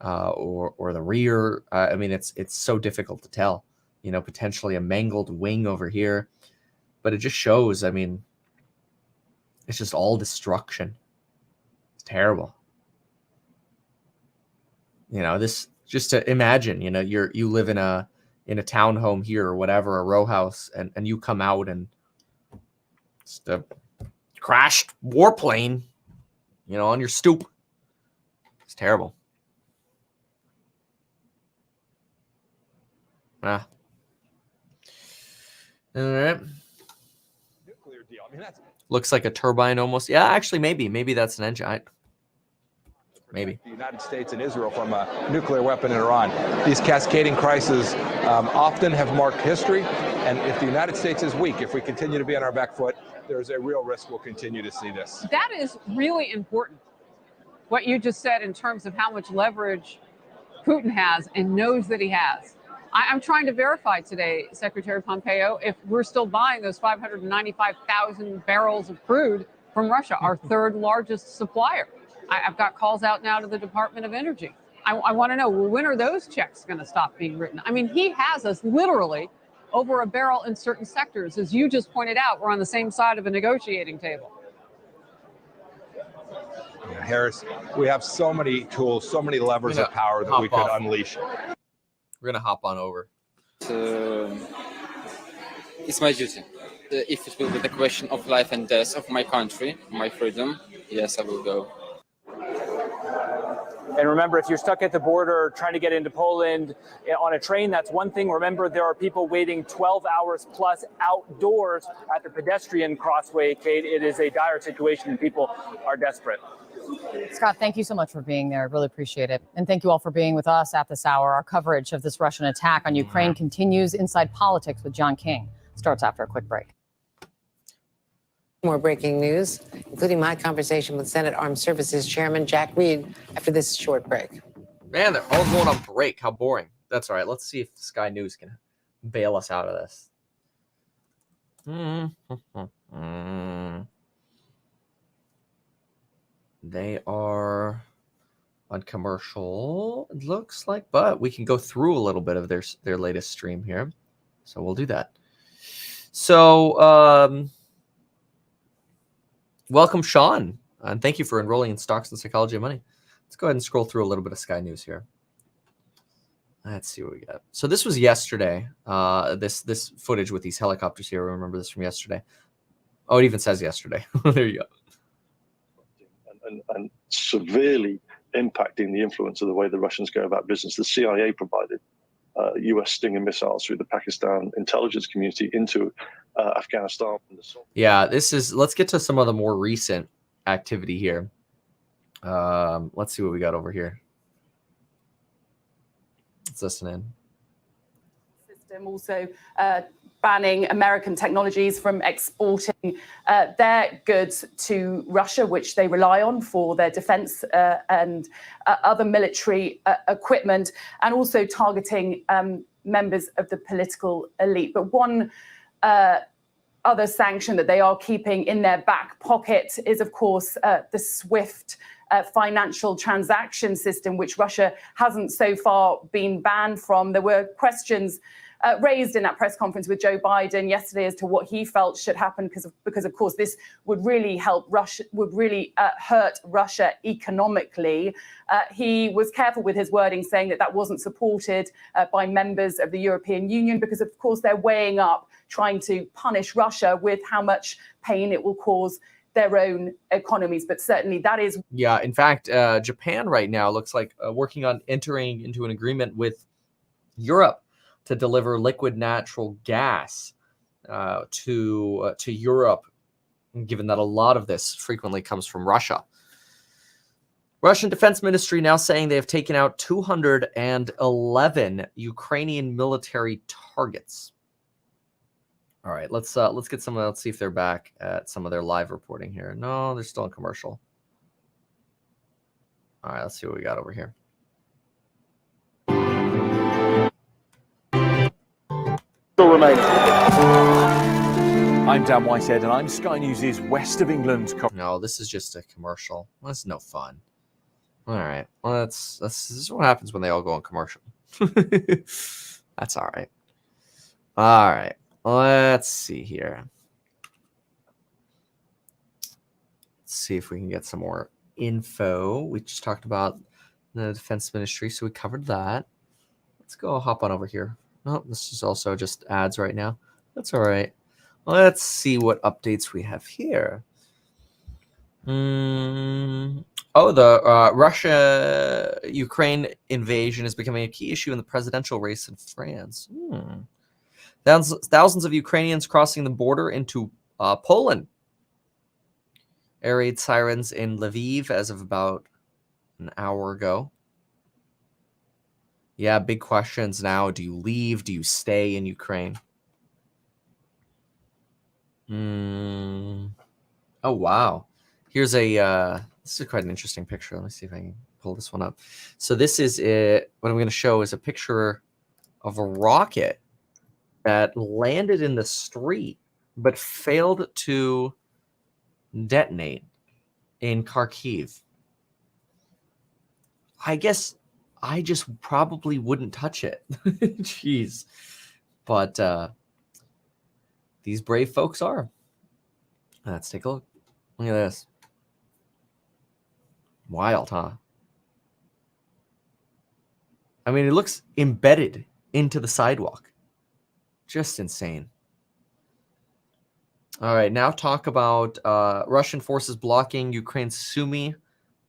or the rear. I mean, it's so difficult to tell. You know, potentially a mangled wing over here, but it just shows. I mean, it's just all destruction. It's terrible. You know, this, just to imagine. You know, you live in a townhome here or whatever, a row house, and you come out and it's a crashed warplane, you know, on your stoop. It's terrible. Ah. All right. Nuclear deal. I mean, that's Looks like a turbine almost. Yeah, actually, maybe that's an engine. Maybe. The United States and Israel from a nuclear weapon in Iran. These cascading crises often have marked history, and if the United States is weak, if we continue to be on our back foot, there's a real risk we'll continue to see this. That is really important, what you just said in terms of how much leverage Putin has and knows that he has. I'm trying to verify today, Secretary Pompeo, if we're still buying those 595,000 barrels of crude from Russia, our third largest supplier. I've got calls out now to the Department of Energy. I want to know, well, when are those checks going to stop being written? I mean, he has us literally over a barrel in certain sectors. As you just pointed out, we're on the same side of a negotiating table. Yeah, Harris, we have so many tools, so many levers of power that we could unleash. We're going to hop on over. It's my duty. If it will be the question of life and death of my country, my freedom, yes, I will go. And remember, if you're stuck at the border trying to get into Poland on a train, that's one thing. Remember, there are people waiting 12 hours plus outdoors at the pedestrian crossway, Kate. It is a dire situation and people are desperate. Scott, thank you so much for being there. I really appreciate it. And thank you all for being with us at this hour. Our coverage of this Russian attack on Ukraine continues. Inside Politics with John King starts after a quick break. More breaking news, including my conversation with Senate Armed Services Chairman Jack Reed after this short break. Man, they're all going on break. How boring. That's all right. Let's see if Sky News can bail us out of this. They are on commercial, it looks like, but we can go through a little bit of their latest stream here. So we'll do that. So, welcome, Sean, and thank you for enrolling in Stocks and Psychology of Money. Let's go ahead and scroll through a little bit of Sky News here. Let's see what we got. So this was yesterday. This footage with these helicopters here. Remember this from yesterday. Oh, it even says yesterday. There you go. And severely impacting the influence of the way the Russians go about business. The CIA provided U.S. Stinger missiles through the Pakistan intelligence community into Afghanistan. Yeah, let's get to some of the more recent activity here. Let's see what we got over here. Let's listen in. System also banning American technologies from exporting their goods to Russia, which they rely on for their defense and other military equipment, and also targeting members of the political elite. But one other sanction that they are keeping in their back pocket is, of course, the SWIFT financial transaction system, which Russia hasn't so far been banned from. There were questions raised in that press conference with Joe Biden yesterday as to what he felt should happen, because of course this would really help Russia, would really hurt Russia economically. He was careful with his wording, saying that that wasn't supported by members of the European Union, because of course they're weighing up trying to punish Russia with how much pain it will cause their own economies. But certainly that is. Yeah, in fact, Japan right now looks like working on entering into an agreement with Europe to deliver liquid natural gas to Europe, given that a lot of this frequently comes from Russia. Russian Defense Ministry now saying they have taken out 211 Ukrainian military targets. All right, let's get some. Let's see if they're back at some of their live reporting here. No, they're still in commercial. All right, let's see what we got over here. Remaining. I'm Dan Whitehead, and I'm Sky News' West of England. No, this is just a commercial. That's no fun. All right, well, this is what happens when they all go on commercial. That's all right. All right, let's see here. Let's see if we can get some more info. We just talked about the Defense Ministry, so we covered that. Let's go hop on over here. No, this is also just ads right now. That's all right. Let's see what updates we have here. Oh, the Russia-Ukraine invasion is becoming a key issue in the presidential race in France. Thousands of Ukrainians crossing the border into Poland. Air raid sirens in Lviv as of about an hour ago. Yeah, big questions now. Do you leave? Do you stay in Ukraine? Oh, wow. Here's a, this is quite an interesting picture. Let me see if I can pull this one up. So this is it. What I'm going to show is a picture of a rocket that landed in the street, but failed to detonate in Kharkiv. I guess I just probably wouldn't touch it. Jeez. But these brave folks are. Let's take a look. Look at this. Wild, huh? I mean, it looks embedded into the sidewalk. Just insane. All right, now talk about Russian forces blocking Ukraine's Sumy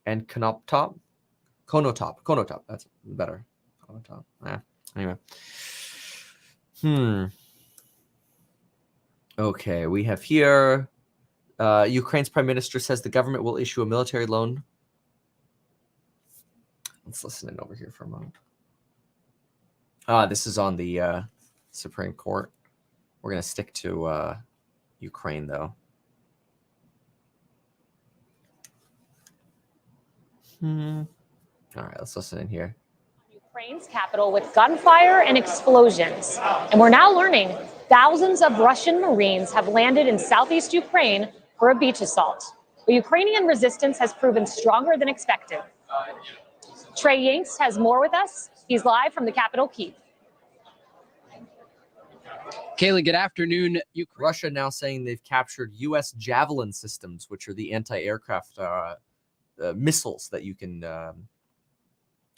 and Konotop. That's better. Konotop. Anyway. Okay, we have here Ukraine's prime minister says the government will issue a military loan. Let's listen in over here for a moment. This is on the Supreme Court. We're going to stick to Ukraine, though. All right, let's listen in here. Ukraine's capital with gunfire and explosions. And we're now learning thousands of Russian Marines have landed in southeast Ukraine for a beach assault. The Ukrainian resistance has proven stronger than expected. Trey Yanks has more with us. He's live from the capital, Kyiv. Kaylee, good afternoon. Russia now saying they've captured U.S. Javelin systems, which are the anti-aircraft missiles that you can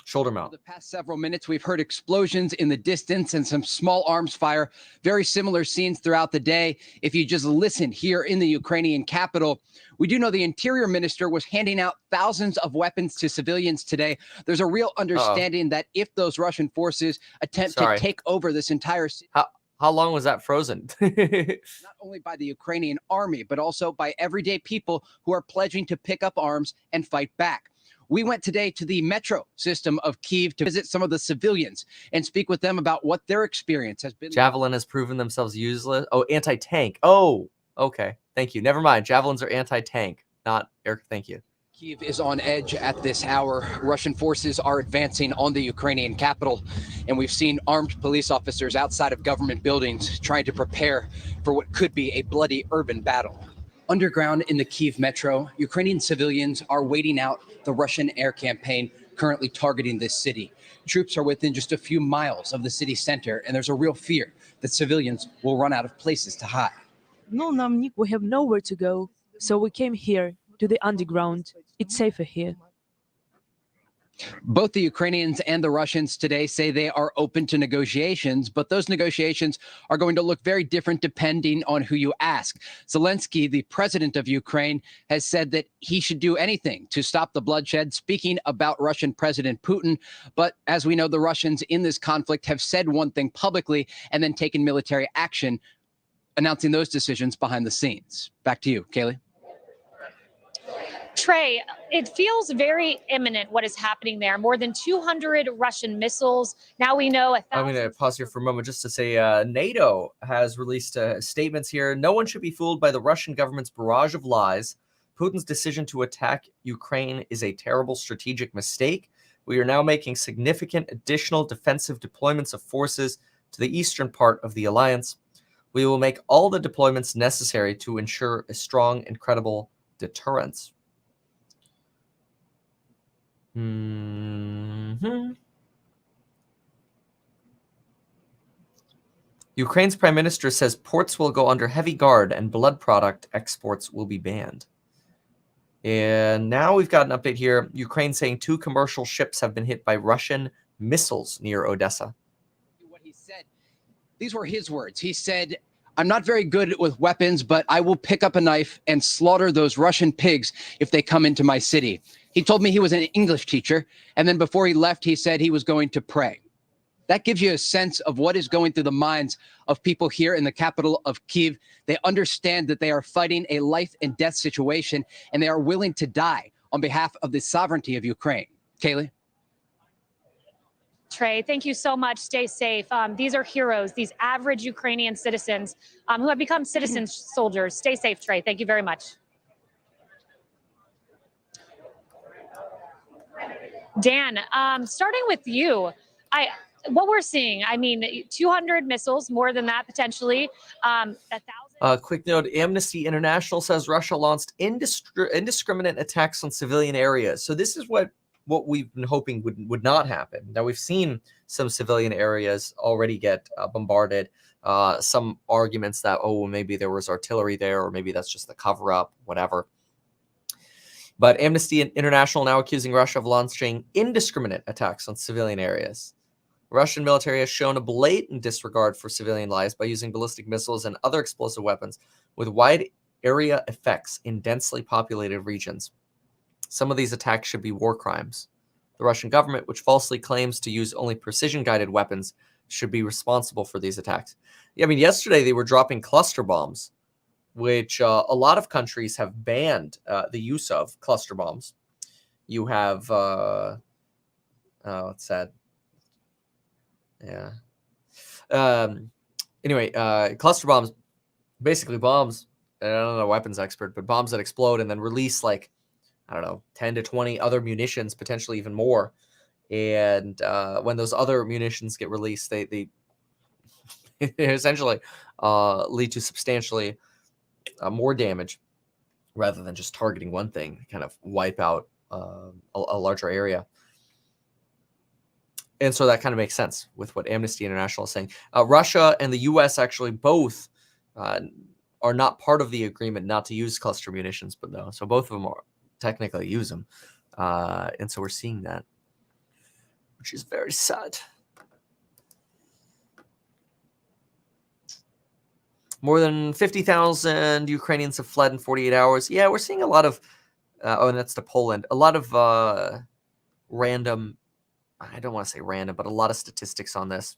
shoulder mount. For the past several minutes, we've heard explosions in the distance and some small arms fire. Very similar scenes throughout the day. If you just listen here in the Ukrainian capital, we do know the interior minister was handing out thousands of weapons to civilians today. There's a real understanding that if those Russian forces attempt to take over this entire city. How long was that frozen? Not only by the Ukrainian army, but also by everyday people who are pledging to pick up arms and fight back. We went today to the metro system of Kyiv to visit some of the civilians and speak with them about what their experience has been. Javelin has proven themselves useless. Oh, anti-tank. Oh, okay. Thank you. Never mind. Javelins are anti-tank, not air. Thank you. Kyiv is on edge at this hour. Russian forces are advancing on the Ukrainian capital, and we've seen armed police officers outside of government buildings trying to prepare for what could be a bloody urban battle. Underground in the Kyiv metro, Ukrainian civilians are waiting out the Russian air campaign currently targeting this city. Troops are within just a few miles of the city center, and there's a real fear that civilians will run out of places to hide. We have nowhere to go, so we came here to the underground. It's safer here. Both the Ukrainians and the Russians today say they are open to negotiations, but those negotiations are going to look very different depending on who you ask. Zelensky, the president of Ukraine, has said that he should do anything to stop the bloodshed, speaking about Russian President Putin. But as we know, the Russians in this conflict have said one thing publicly and then taken military action, announcing those decisions behind the scenes. Back to you, Kaylee. Trey, it feels very imminent what is happening there. More than 200 Russian missiles. Now we know 1,000. I'm going to pause here for a moment just to say NATO has released statements here. No one should be fooled by the Russian government's barrage of lies. Putin's decision to attack Ukraine is a terrible strategic mistake. We are now making significant additional defensive deployments of forces to the eastern part of the alliance. We will make all the deployments necessary to ensure a strong and credible deterrence. Ukraine's prime minister says ports will go under heavy guard and blood product exports will be banned. And now we've got an update here. Ukraine saying 2 commercial ships have been hit by Russian missiles near Odessa. What he said, these were his words. He said, "I'm not very good with weapons, but I will pick up a knife and slaughter those Russian pigs if they come into my city." He told me he was an English teacher, and then before he left, he said he was going to pray. That gives you a sense of what is going through the minds of people here in the capital of Kyiv. They understand that they are fighting a life and death situation, and they are willing to die on behalf of the sovereignty of Ukraine. Kaylee? Trey, thank you so much. Stay safe. These are heroes, these average Ukrainian citizens who have become citizen soldiers. Stay safe, Trey. Thank you very much. Dan, starting with you, what we're seeing, I mean, 200 missiles, more than that potentially. 1,000. Quick note, Amnesty International says Russia launched indiscriminate attacks on civilian areas. So this is what we've been hoping would not happen. Now, we've seen some civilian areas already get bombarded. Some arguments that, oh, maybe there was artillery there, or maybe that's just the cover-up, whatever. But Amnesty International now accusing Russia of launching indiscriminate attacks on civilian areas. Russian military has shown a blatant disregard for civilian lives by using ballistic missiles and other explosive weapons with wide area effects in densely populated regions. Some of these attacks should be war crimes. The Russian government, which falsely claims to use only precision-guided weapons, should be responsible for these attacks. I mean, yesterday they were dropping cluster bombs, which a lot of countries have banned the use of cluster bombs. You have, oh, it's sad. Yeah. Anyway, cluster bombs, basically bombs, and I'm not a weapons expert, but bombs that explode and then release, like, I don't know, 10 to 20 other munitions, potentially even more. And when those other munitions get released, they essentially lead to substantially more damage rather than just targeting one thing, kind of wipe out a larger area. And so that kind of makes sense with what Amnesty International is saying. Russia and the U.S. actually both are not part of the agreement not to use cluster munitions, but no. So both of them are technically use them. And so we're seeing that, which is very sad. More than 50,000 Ukrainians have fled in 48 hours. Yeah, we're seeing a lot of, oh, and that's to Poland, a lot of random, I don't want to say random, but a lot of statistics on this.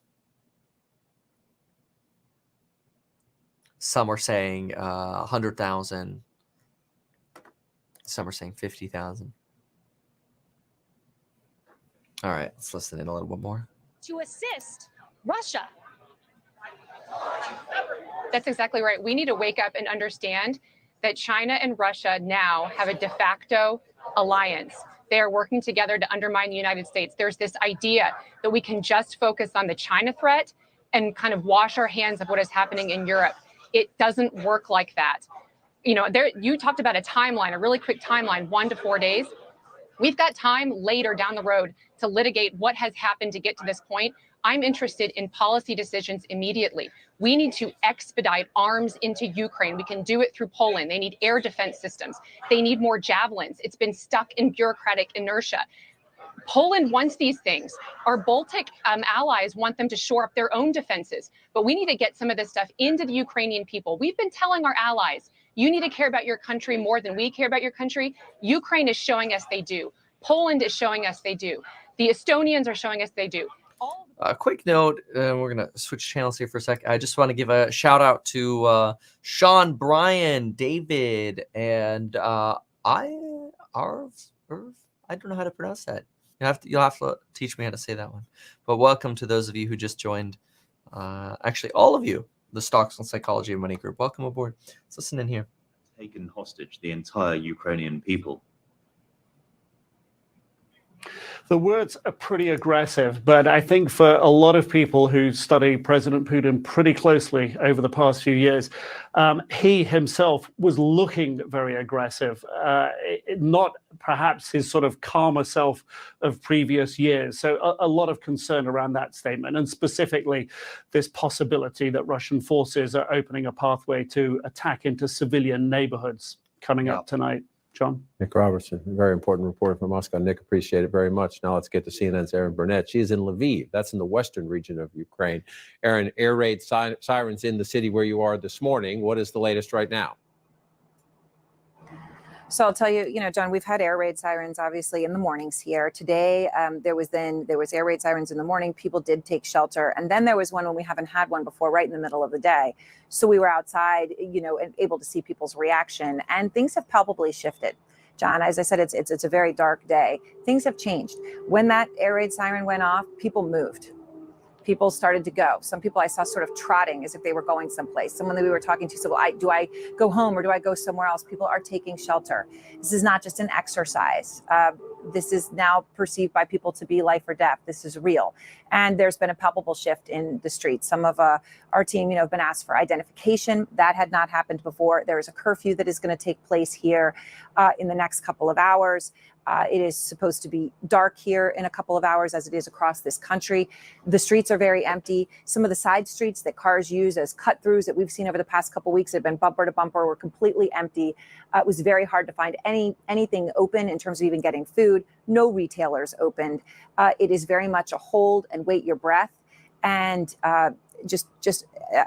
Some are saying 100,000. Some are saying 50,000. All right, let's listen in a little bit more. To assist Russia. That's exactly right. We need to wake up and understand that China and Russia now have a de facto alliance. They are working together to undermine the United States. There's this idea that we can just focus on the China threat and kind of wash our hands of what is happening in Europe. It doesn't work like that. You know, you talked about a timeline, a really quick timeline, 1 to 4 days. We've got time later down the road to litigate what has happened to get to this point. I'm interested in policy decisions immediately. We need to expedite arms into Ukraine. We can do it through Poland. They need air defense systems. They need more javelins. It's been stuck in bureaucratic inertia. Poland wants these things. Our Baltic allies want them to shore up their own defenses. But we need to get some of this stuff into the Ukrainian people. We've been telling our allies, you need to care about your country more than we care about your country. Ukraine is showing us they do. Poland is showing us they do. The Estonians are showing us they do. A quick note, we're going to switch channels here for a sec. I just want to give a shout out to Sean, Brian, David, and I don't know how to pronounce that. You'll have to teach me how to say that one. But welcome to those of you who just joined. Actually, all of you, the Stocks and Psychology of Money group. Welcome aboard. Let's listen in here. Taken hostage the entire Ukrainian people. The words are pretty aggressive, but I think for a lot of people who study President Putin pretty closely over the past few years, he himself was looking very aggressive, not perhaps his sort of calmer self of previous years. So a lot of concern around that statement, and specifically this possibility that Russian forces are opening a pathway to attack into civilian neighborhoods coming up tonight. John? Nick Robertson, a very important reporter from Moscow. Nick, appreciate it very much. Now let's get to CNN's Erin Burnett. She's in Lviv. That's in the western region of Ukraine. Erin, air raid sirens in the city where you are this morning. What is the latest right now? So I'll tell you, John, we've had air raid sirens obviously in the mornings here. Today, there was air raid sirens in the morning. People did take shelter. And then there was one when we haven't had one before, right in the middle of the day. So we were outside, and able to see people's reaction, and things have palpably shifted. John, as I said, it's a very dark day. Things have changed. When that air raid siren went off, people moved. People started to go. Some people I saw sort of trotting as if they were going someplace. Someone that we were talking to said, well, do I go home or do I go somewhere else? People are taking shelter. This is not just an exercise. This is now perceived by people to be life or death. This is real. And there's been a palpable shift in the streets. Some of our team, have been asked for identification. That had not happened before. There is a curfew that is going to take place here in the next couple of hours. It is supposed to be dark here in a couple of hours, as it is across this country. The streets are very empty. Some of the side streets that cars use as cut-throughs that we've seen over the past couple of weeks have been bumper to bumper, were completely empty. It was very hard to find anything open in terms of even getting food. No retailers opened. It is very much a hold and wait your breath. And just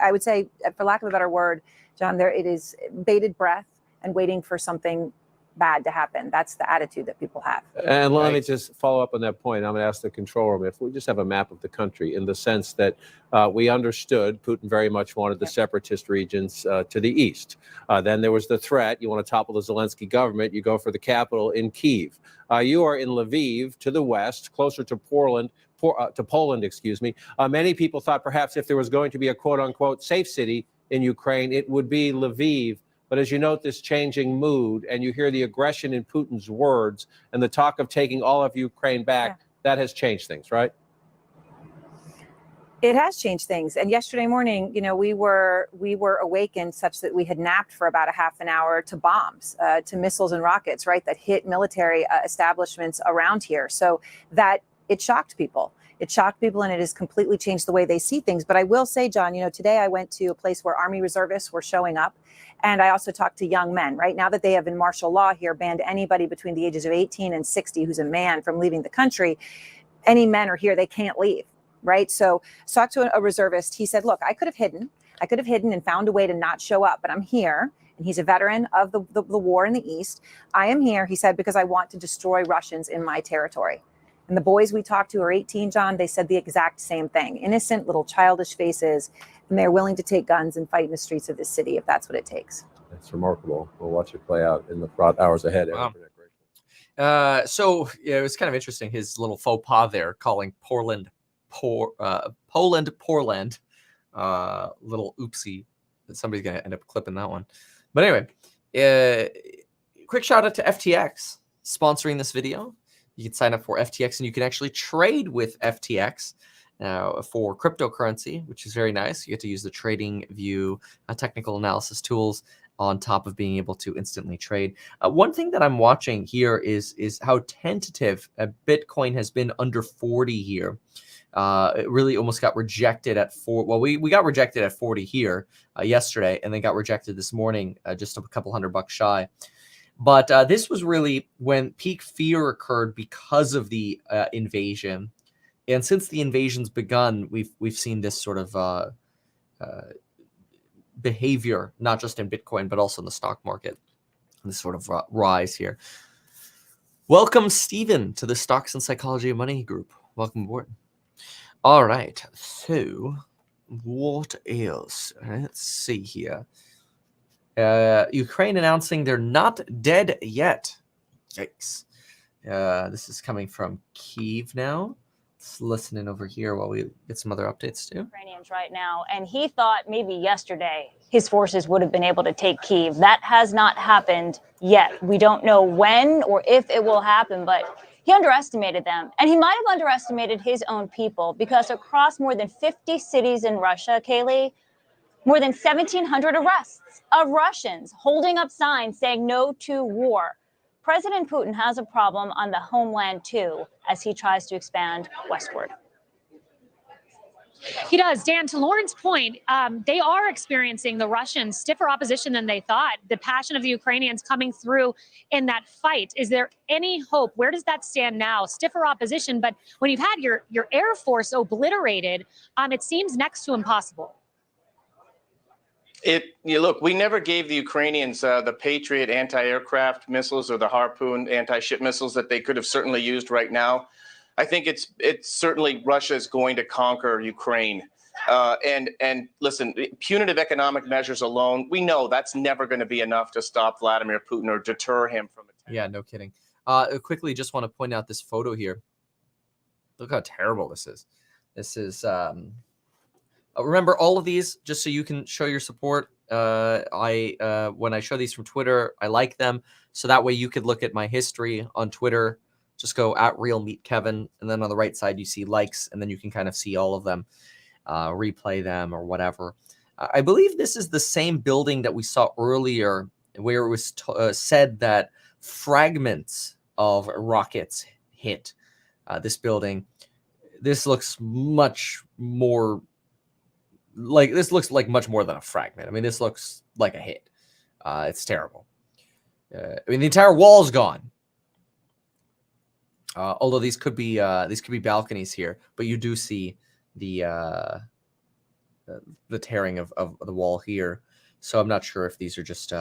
I would say, for lack of a better word, John, it is bated breath and waiting for something bad to happen. That's the attitude that people have. And let me just follow up on that point. I'm going to ask the control room if we just have a map of the country, in the sense that we understood Putin very much wanted the separatist regions to the east. Then there was the threat. You want to topple the Zelensky government, you go for the capital in Kyiv. You are in Lviv to the west, closer to Poland. Many people thought perhaps if there was going to be a quote-unquote safe city in Ukraine, it would be Lviv. But as you note this changing mood, and you hear the aggression in Putin's words and the talk of taking all of Ukraine back, that has changed things, right? It has changed things. And yesterday morning, we were awakened such that we had napped for about a half an hour to bombs, to missiles and rockets, right, that hit military establishments around here. So that it shocked people. It shocked people, and it has completely changed the way they see things. But I will say, John, today I went to a place where Army reservists were showing up. And I also talked to young men, right? Now that they have in martial law here, banned anybody between the ages of 18 and 60 who's a man from leaving the country. Any men are here, they can't leave, right? So talked to a reservist. He said, look, I could have hidden and found a way to not show up, but I'm here. And he's a veteran of the war in the East. I am here, he said, because I want to destroy Russians in my territory. And the boys we talked to are 18, John. They said the exact same thing. Innocent, little childish faces. And they're willing to take guns and fight in the streets of this city if that's what it takes. That's remarkable. We'll watch it play out in the hours ahead. Wow. So it was kind of interesting, his little faux pas there, calling Poland, Poland. Little oopsie. Somebody's going to end up clipping that one. But anyway, quick shout out to FTX sponsoring this video. You can sign up for FTX and you can actually trade with FTX for cryptocurrency, which is very nice. You get to use the Trading View technical analysis tools on top of being able to instantly trade. One thing that I'm watching here is how tentative Bitcoin has been under 40 here. It really almost got rejected at 4. Well, we got rejected at 40 here yesterday, and then got rejected this morning, just a couple $100 shy. But this was really when peak fear occurred because of the invasion. And since the invasion's begun, we've seen this sort of behavior, not just in Bitcoin, but also in the stock market. This sort of rise here. Welcome, Stephen, to the Stocks and Psychology of Money group. Welcome aboard. All right. So, what else? Let's see here. Ukraine announcing they're not dead yet. Yikes. This is coming from Kyiv now. Let's listen in over here while we get some other updates too. Ukrainians right now, and he thought maybe yesterday his forces would have been able to take Kyiv. That has not happened yet. We don't know when or if it will happen, but he underestimated them. And he might have underestimated his own people, because across more than 50 cities in Russia, Kaylee, more than 1,700 arrests of Russians holding up signs saying no to war. President Putin has a problem on the homeland, too, as he tries to expand westward. He does. Dan, to Lauren's point, they are experiencing, the Russians, stiffer opposition than they thought. The passion of the Ukrainians coming through in that fight. Is there any hope? Where does that stand now? Stiffer opposition, but when you've had your Air Force obliterated, it seems next to impossible. Look, we never gave the Ukrainians the Patriot anti-aircraft missiles or the Harpoon anti-ship missiles that they could have certainly used right now. I think it's certainly Russia is going to conquer Ukraine. And listen, punitive economic measures alone, we know that's never going to be enough to stop Vladimir Putin or deter him from it. Yeah, no kidding. Quickly, just want to point out this photo here. Look how terrible this is. This is remember all of these, just so you can show your support. When I show these from Twitter, I like them, so that way you could look at my history on Twitter. Just go @RealMeetKevin, and then on the right side you see likes, and then you can kind of see all of them, replay them or whatever. I believe this is the same building that we saw earlier, where it was said that fragments of rockets hit this building. This looks much more like much more than a fragment. I mean, this looks like a hit. It's terrible. I mean, the entire wall's gone. Although these could be balconies here, but you do see the tearing of the wall here. So I'm not sure if these are just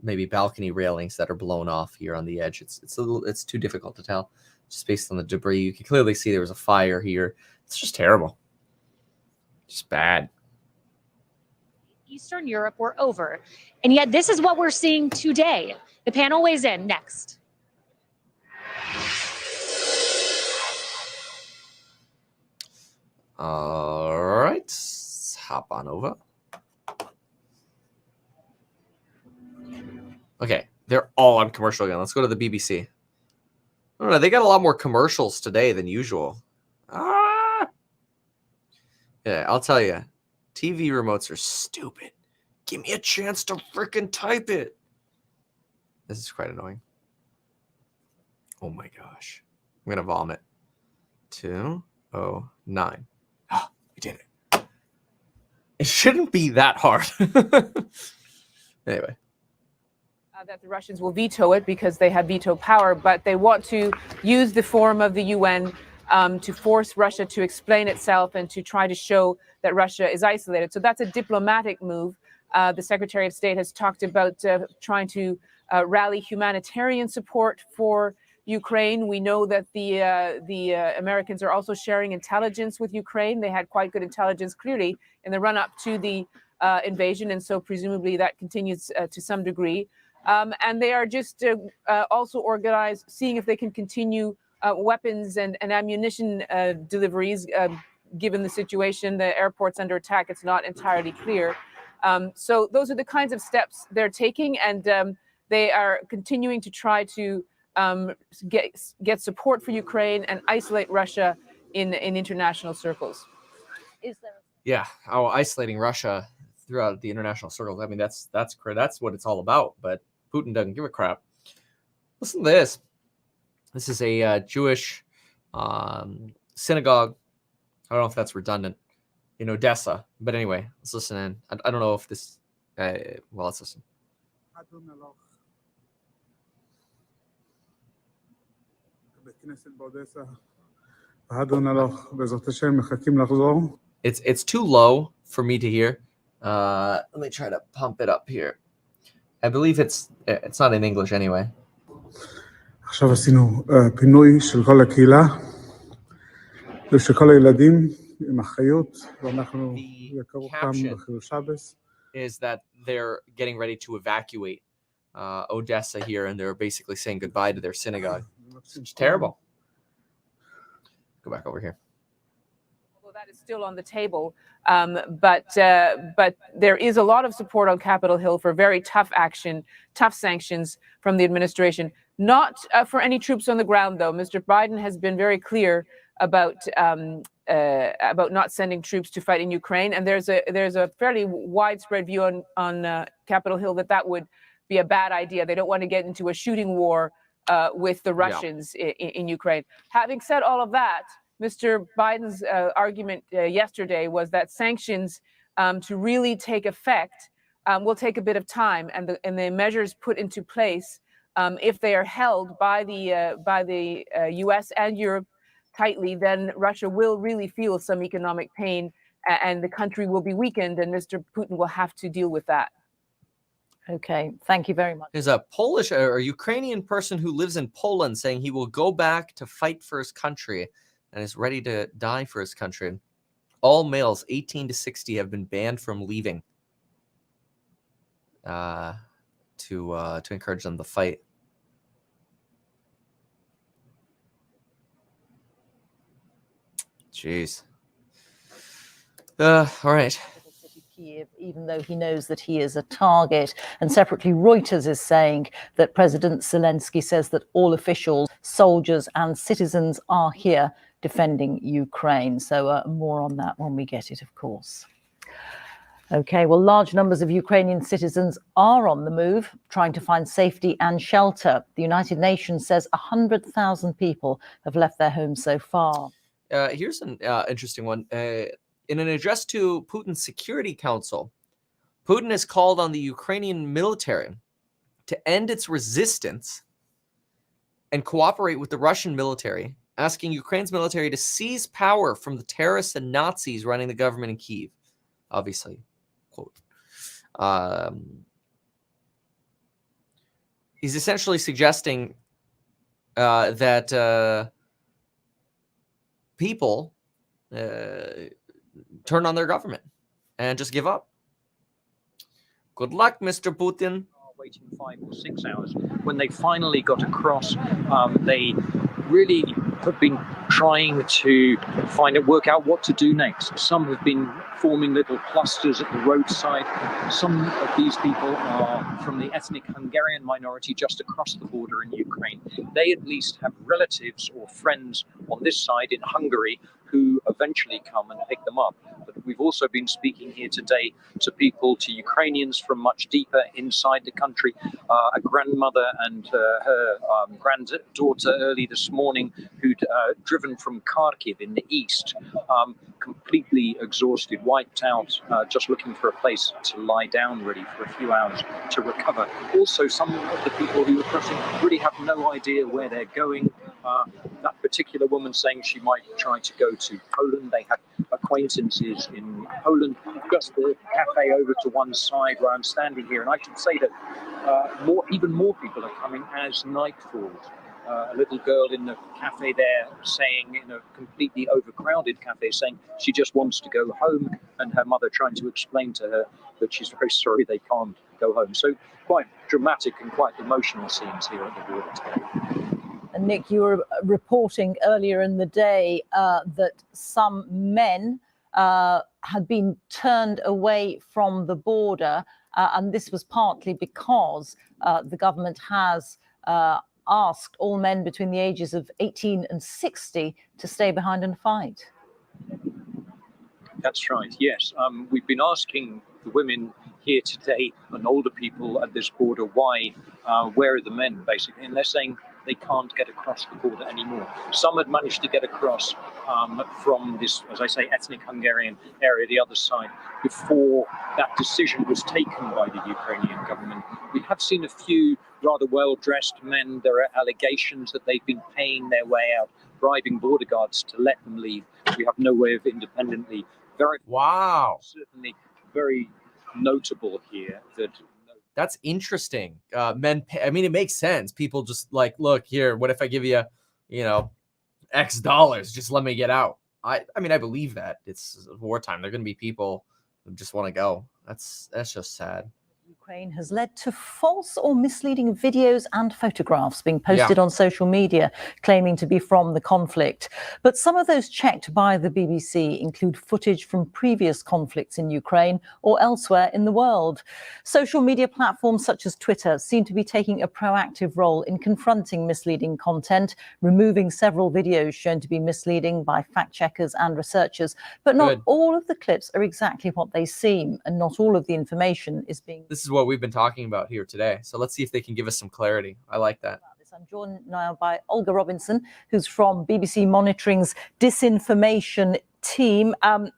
maybe balcony railings that are blown off here on the edge. It's too difficult to tell just based on the debris. You can clearly see there was a fire here. It's just terrible. Just bad. Eastern Europe were over. And yet this is what we're seeing today. The panel weighs in next. All right, let's hop on over. Okay, they're all on commercial again. Let's go to the BBC. I don't know, they got a lot more commercials today than usual. Yeah, I'll tell you, TV remotes are stupid. Give me a chance to freaking type it. This is quite annoying. Oh my gosh. I'm going to vomit. 209. We did it. It shouldn't be that hard. Anyway. That the Russians will veto it because they have veto power, but they want to use the forum of the UN to force Russia to explain itself and to try to show that Russia is isolated. So that's a diplomatic move. The Secretary of State has talked about trying to rally humanitarian support for Ukraine. We know that the Americans are also sharing intelligence with Ukraine. They had quite good intelligence, clearly, in the run-up to the invasion, and so presumably that continues to some degree. And they are just also organized, seeing if they can continue weapons and ammunition deliveries, given the situation. The airport's under attack. It's not entirely clear. So those are the kinds of steps they're taking, and they are continuing to try to get support for Ukraine and isolate Russia in international circles. Yeah, isolating Russia throughout the international circles. I mean, that's what it's all about. But Putin doesn't give a crap. Listen to this. This is a Jewish synagogue. I don't know if that's redundant in Odessa, but anyway, let's listen in. I don't know if this. Well, let's listen. It's too low for me to hear. Let me try to pump it up here. I believe it's not in English anyway. עכשיו עשינו פינוי של כל הקהילה ושל כל הילדים עם אחריות, ואנחנו יקרו אותם בחילול שבס. Is that they're getting ready to evacuate Odessa here, and they're basically saying goodbye to their synagogue. It's terrible. Go back over here. Well, that is still on the table, but there is a lot of support on Capitol Hill for very tough action, tough sanctions from the administration. Not for any troops on the ground, though. Mr. Biden has been very clear about not sending troops to fight in Ukraine, and there's a fairly widespread view on Capitol Hill that would be a bad idea. They don't want to get into a shooting war with the Russians in Ukraine. Having said all of that, Mr. Biden's argument yesterday was that sanctions to really take effect will take a bit of time, and the measures put into place, if they are held by the U.S. and Europe tightly, then Russia will really feel some economic pain, and the country will be weakened, and Mr. Putin will have to deal with that. Okay, thank you very much. There's a Polish or Ukrainian person who lives in Poland saying he will go back to fight for his country and is ready to die for his country. All males 18 to 60 have been banned from leaving to encourage them to fight. Jeez. All right. Kyiv, even though he knows that he is a target. And separately, Reuters is saying that President Zelensky says that all officials, soldiers and citizens are here defending Ukraine. So more on that when we get it, of course. Okay, well, large numbers of Ukrainian citizens are on the move, trying to find safety and shelter. The United Nations says 100,000 people have left their homes so far. Here's an interesting one. In an address to Putin's Security Council, Putin has called on the Ukrainian military to end its resistance and cooperate with the Russian military, asking Ukraine's military to seize power from the terrorists and Nazis running the government in Kyiv. Obviously, quote. He's essentially suggesting that people turn on their government and just give up. Good luck, Mr. Putin. Waiting 5 or 6 hours. When they finally got across, they really have been trying to work out what to do next. Some have been forming little clusters at the roadside. Some of these people are from the ethnic Hungarian minority just across the border in Ukraine. They at least have relatives or friends on this side in Hungary who eventually come and pick them up. But we've also been speaking here today to people, to Ukrainians from much deeper inside the country. A grandmother and her granddaughter early this morning who'd driven from Kharkiv in the east, completely exhausted, wiped out, just looking for a place to lie down really for a few hours to recover. Also, some of the people who are crossing really have no idea where they're going. That particular woman saying she might try to go to Poland. They have acquaintances in Poland. Just the cafe over to one side where I'm standing here, and I should say that even more people are coming as night falls. A little girl in the cafe there saying, in a completely overcrowded cafe, saying she just wants to go home, and her mother trying to explain to her that she's very sorry they can't go home. So quite dramatic and quite emotional scenes here at the border today. And Nick, you were reporting earlier in the day that some men had been turned away from the border, and this was partly because the government has asked all men between the ages of 18 and 60 to stay behind and fight. That's right, yes. We've been asking the women here today and older people at this border why, where are the men, basically, and they're saying they can't get across the border anymore. Some had managed to get across from this, as I say, ethnic Hungarian area, the other side, before that decision was taken by the Ukrainian government. We have seen a few rather well-dressed men. There are allegations that they've been paying their way out, bribing border guards to let them leave. We have no way of independently verifying. Wow. Certainly very notable here that that's interesting. Men pay, I mean, it makes sense. People just like, look here, what if I give you, X dollars, just let me get out. I mean, I believe that. It's wartime. There are going to be people who just want to go. That's just sad. Ukraine has led to false or misleading videos and photographs being posted on social media claiming to be from the conflict. But some of those checked by the BBC include footage from previous conflicts in Ukraine or elsewhere in the world. Social media platforms such as Twitter seem to be taking a proactive role in confronting misleading content, removing several videos shown to be misleading by fact checkers and researchers. But not all of the clips are exactly what they seem, and not all of the information is being... This is what we've been talking about here today. So let's see if they can give us some clarity. I like that. I'm joined now by Olga Robinson, who's from BBC Monitoring's disinformation team.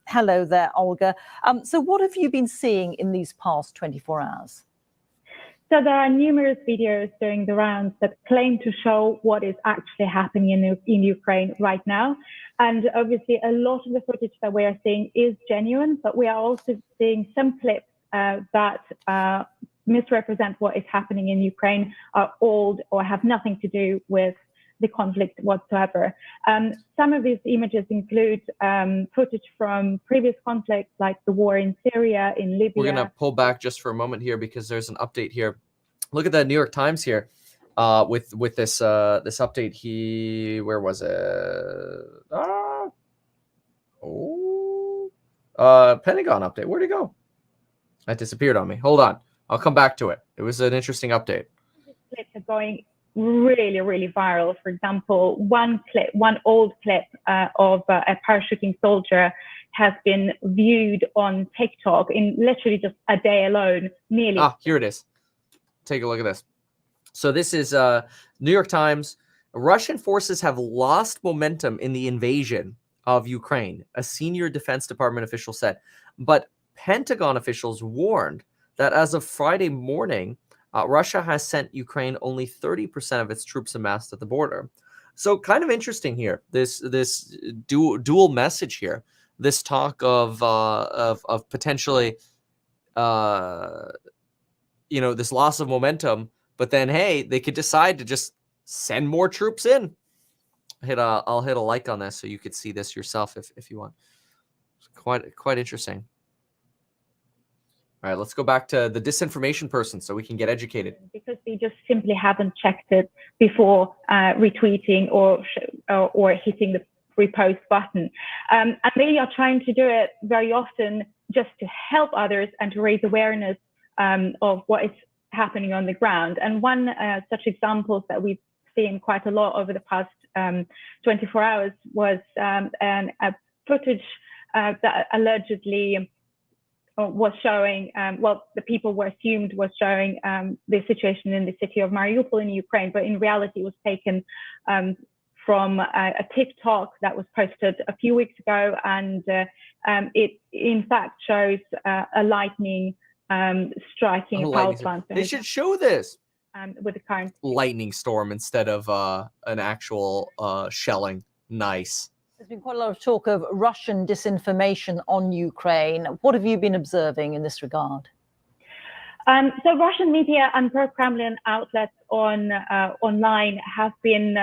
Hello there, Olga. So what have you been seeing in these past 24 hours? So there are numerous videos doing the rounds that claim to show what is actually happening in Ukraine right now. And obviously a lot of the footage that we are seeing is genuine, but we are also seeing some clips that misrepresent what is happening in Ukraine, are old or have nothing to do with the conflict whatsoever. Some of these images include footage from previous conflicts like the war in Syria, in Libya. We're going to pull back just for a moment here because there's an update here. Look at the New York Times here with this this update. Where was it? Pentagon update. Where'd it go? That disappeared on me. Hold on. I'll come back to it. It was an interesting update. Clips are going really, really viral. For example, one old clip of a parachuting soldier has been viewed on TikTok in literally just a day alone. Nearly. Here it is. Take a look at this. So this is New York Times. Russian forces have lost momentum in the invasion of Ukraine, a senior Defense Department official said. But Pentagon officials warned that as of Friday morning, Russia has sent Ukraine only 30% of its troops amassed at the border. So kind of interesting here, this dual message here, this talk of potentially, this loss of momentum, but then, hey, they could decide to just send more troops in. I'll hit a like on this so you could see this yourself if you want. It's quite interesting. All right, let's go back to the disinformation person so we can get educated. Because they just simply haven't checked it before retweeting or hitting the repost button. And they are trying to do it very often just to help others and to raise awareness of what is happening on the ground. And one such examples that we've seen quite a lot over the past 24 hours was a footage that allegedly was showing, the people were assumed was showing the situation in the city of Mariupol in Ukraine, but in reality it was taken from a TikTok that was posted a few weeks ago, and it in fact shows a lightning striking a power plant. They should show this with the current lightning storm instead of an actual shelling. Nice. There's been quite a lot of talk of Russian disinformation on Ukraine. What have you been observing in this regard? So Russian media and pro-Kremlin outlets online have been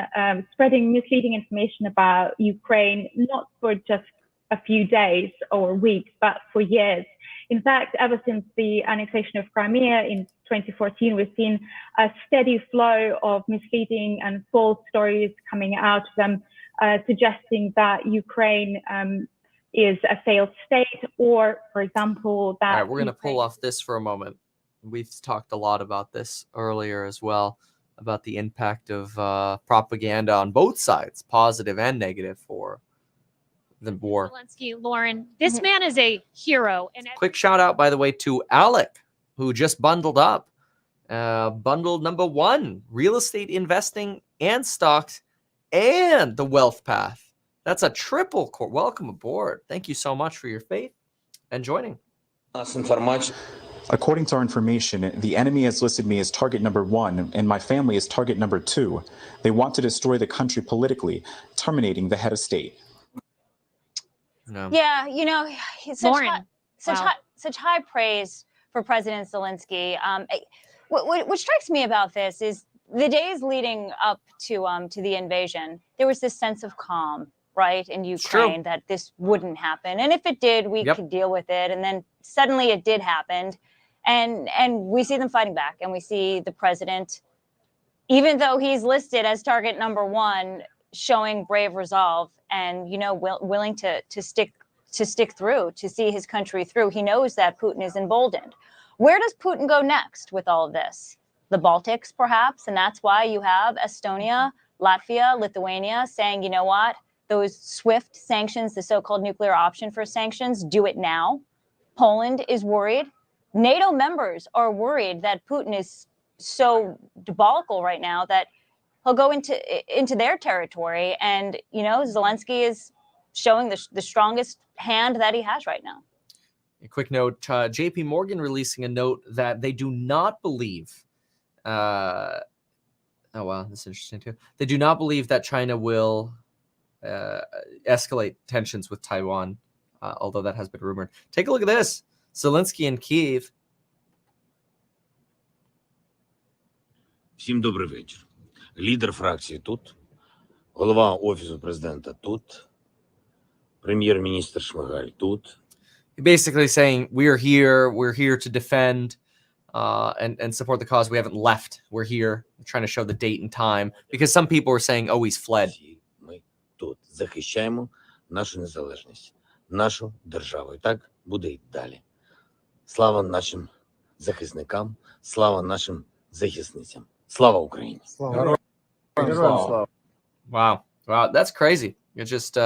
spreading misleading information about Ukraine, not for just a few days or weeks, but for years. In fact, ever since the annexation of Crimea in 2014, we've seen a steady flow of misleading and false stories coming out of them, suggesting that Ukraine is a failed state, or, for example, that... All right, we're going to pull off this for a moment. We've talked a lot about this earlier as well, about the impact of propaganda on both sides, positive and negative, for the war. Zelensky, Lauren, this man is a hero. And quick shout out, by the way, to Alec, who just bundled up. Bundle number 1, real estate investing and stocks and the wealth path. That's a triple core. Welcome aboard. Thank you so much for your faith and joining. According to our information, the enemy has listed me as target number 1 and my family as target number 2. They want to destroy the country politically, terminating the head of state. No. Yeah, you know, Lauren, such high praise for President Zelensky. What strikes me about this is the days leading up to the invasion, there was this sense of calm, right, in Ukraine, that this wouldn't happen, and if it did, we could deal with it. And then suddenly it did happen, and we see them fighting back, and we see the president, even though he's listed as target number 1, showing brave resolve and, you know, willing to stick through, to see his country through. He knows that Putin is emboldened. Where does Putin go next with all of this? The Baltics, perhaps, and that's why you have Estonia, Latvia, Lithuania saying, you know what, those SWIFT sanctions, the so-called nuclear option for sanctions, do it now. Poland is worried. NATO members are worried that Putin is so diabolical right now that he'll go into their territory, and you know, Zelensky is showing the strongest hand that he has right now. A quick note: J.P. Morgan releasing a note that they do not believe. Oh wow, that's interesting too. They do not believe that China will escalate tensions with Taiwan, although that has been rumored. Take a look at this: Zelensky in Kyiv. Всім добрий вечір. Лідер фракції тут, голова Офісу президента тут, прем'єр-міністр Шмигаль тут. Basically saying we're here to defend and support the cause. We haven't left. We're here. We're trying to show the date and time because some people were saying, oh, he's fled. Ми тут захищаємо нашу незалежність, нашу державу. І так буде й далі. Слава нашим захисникам, слава нашим захисницям. Слава Україні! Wow, that's crazy. It's just,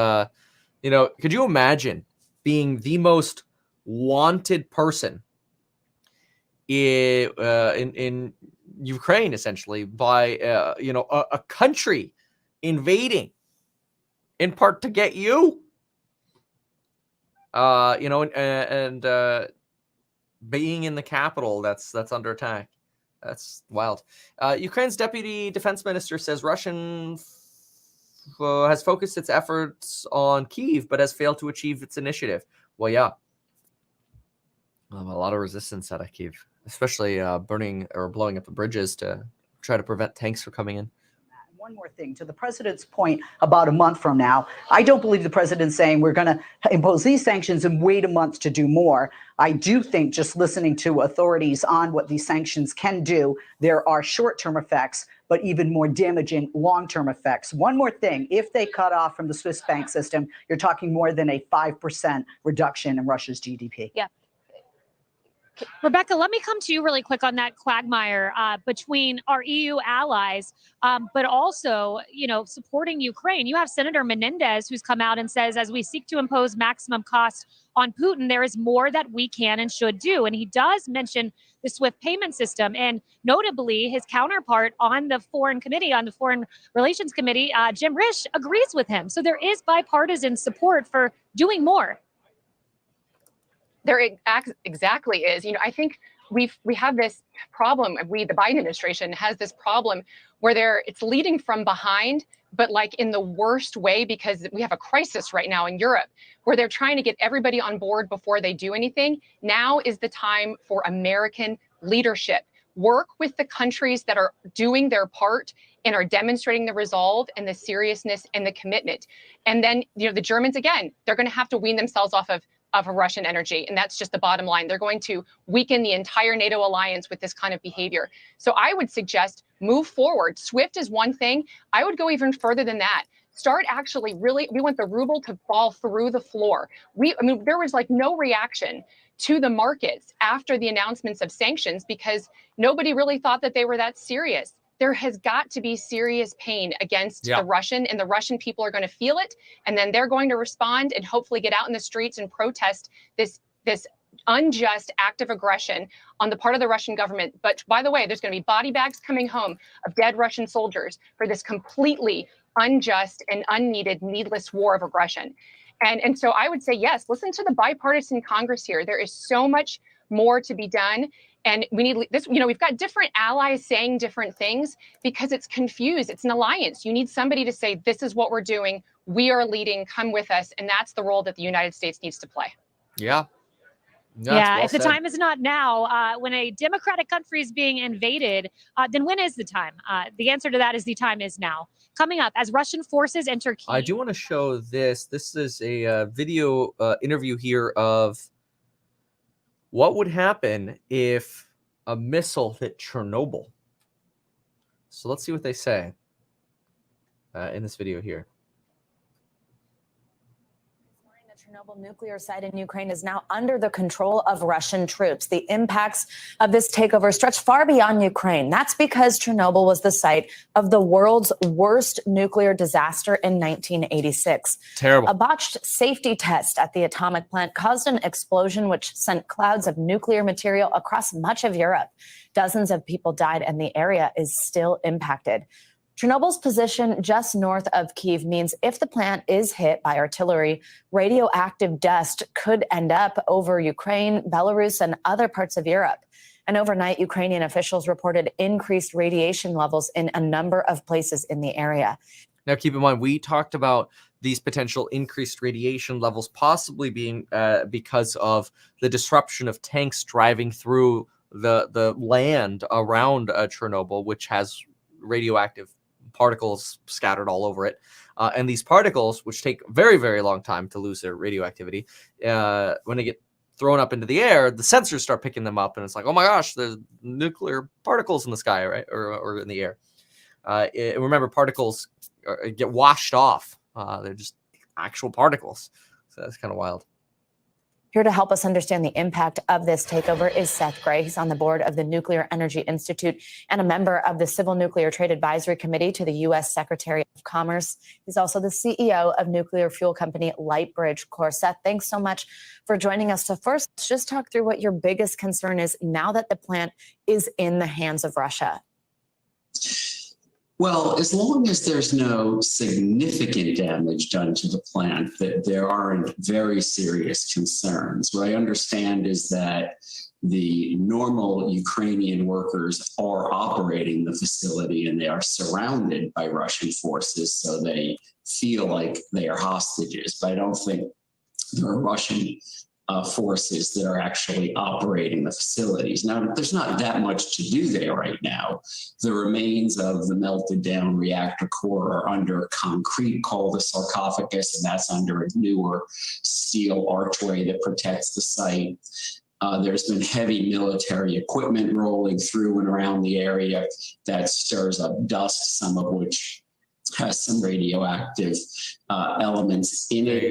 you know, could you imagine being the most wanted person in Ukraine, essentially, by you know, a country invading in part to get you, you know, and being in the capital that's under attack. That's wild. Ukraine's deputy defense minister says Russian has focused its efforts on Kyiv, but has failed to achieve its initiative. Well, yeah. A lot of resistance out of Kyiv, especially burning or blowing up the bridges to try to prevent tanks from coming in. One more thing, to the president's point about a month from now, I don't believe the president's saying we're going to impose these sanctions and wait a month to do more. I do think just listening to authorities on what these sanctions can do, there are short-term effects, but even more damaging long-term effects. One more thing, if they cut off from the Swiss bank system, you're talking more than a 5% reduction in Russia's GDP. Yeah. Rebecca, let me come to you really quick on that quagmire between our EU allies, but also, you know, supporting Ukraine. You have Senator Menendez, who's come out and says, as we seek to impose maximum cost on Putin, there is more that we can and should do. And he does mention the SWIFT payment system. And notably, his counterpart on the Foreign Committee, on the Foreign Relations Committee, Jim Risch, agrees with him. So there is bipartisan support for doing more. There exactly is. You know, I think we have this problem. The Biden administration has this problem where it's leading from behind, but like in the worst way, because we have a crisis right now in Europe where they're trying to get everybody on board before they do anything. Now is the time for American leadership. Work with the countries that are doing their part and are demonstrating the resolve and the seriousness and the commitment. And then, you know, the Germans, again, they're going to have to wean themselves off of Russian energy. And that's just the bottom line. They're going to weaken the entire NATO alliance with this kind of behavior. So I would suggest move forward. SWIFT is one thing. I would go even further than that. Start actually we want the ruble to fall through the floor. I mean, there was like no reaction to the markets after the announcements of sanctions because nobody really thought that they were that serious. There has got to be serious pain against the Russian, and the Russian people are going to feel it, and then they're going to respond and hopefully get out in the streets and protest this unjust act of aggression on the part of the Russian government. But by the way, there's going to be body bags coming home of dead Russian soldiers for this completely unjust and unneeded, needless war of aggression. And so I would say, yes, listen to the bipartisan Congress here. There is so much more to be done. And we need this, we've got different allies saying different things because it's confused. It's an alliance. You need somebody to say, this is what we're doing. We are leading. Come with us. And that's the role that the United States needs to play. Yeah. If the time is not now, when a democratic country is being invaded, then when is the time? The answer to that is the time is now. Coming up, as Russian forces enter Kyiv. I do want to show this. This is a video interview here of what would happen if a missile hit Chernobyl. So let's see what they say in this video here. The Chernobyl nuclear site in Ukraine is now under the control of Russian troops. The impacts of this takeover stretch far beyond Ukraine. That's because Chernobyl was the site of the world's worst nuclear disaster in 1986. Terrible. A botched safety test at the atomic plant caused an explosion which sent clouds of nuclear material across much of Europe. Dozens of people died and the area is still impacted. Chernobyl's position just north of Kyiv means if the plant is hit by artillery, radioactive dust could end up over Ukraine, Belarus, and other parts of Europe. And overnight, Ukrainian officials reported increased radiation levels in a number of places in the area. Now, keep in mind, we talked about these potential increased radiation levels possibly being because of the disruption of tanks driving through the land around Chernobyl, which has radioactive particles scattered all over it. And these particles, which take a very, very long time to lose their radioactivity, when they get thrown up into the air, the sensors start picking them up. And it's like, oh my gosh, there's nuclear particles in the sky, right? Or in the air. Remember, particles get washed off. They're just actual particles. So that's kind of wild. Here to help us understand the impact of this takeover is Seth Gray. He's on the board of the Nuclear Energy Institute and a member of the Civil Nuclear Trade Advisory Committee to the U.S. Secretary of Commerce. He's also the CEO of nuclear fuel company Lightbridge Corp. Seth, thanks so much for joining us. So first, let's just talk through what your biggest concern is now that the plant is in the hands of Russia. Well, as long as there's no significant damage done to the plant, that there aren't very serious concerns. What I understand is that the normal Ukrainian workers are operating the facility and they are surrounded by Russian forces, so they feel like they are hostages. But I don't think there are Russian forces that are actually operating the facilities. Now, there's not that much to do there right now. The remains of the melted down reactor core are under concrete called the sarcophagus, and that's under a newer steel archway that protects the site. There's been heavy military equipment rolling through and around the area that stirs up dust, some of which has some radioactive elements in it,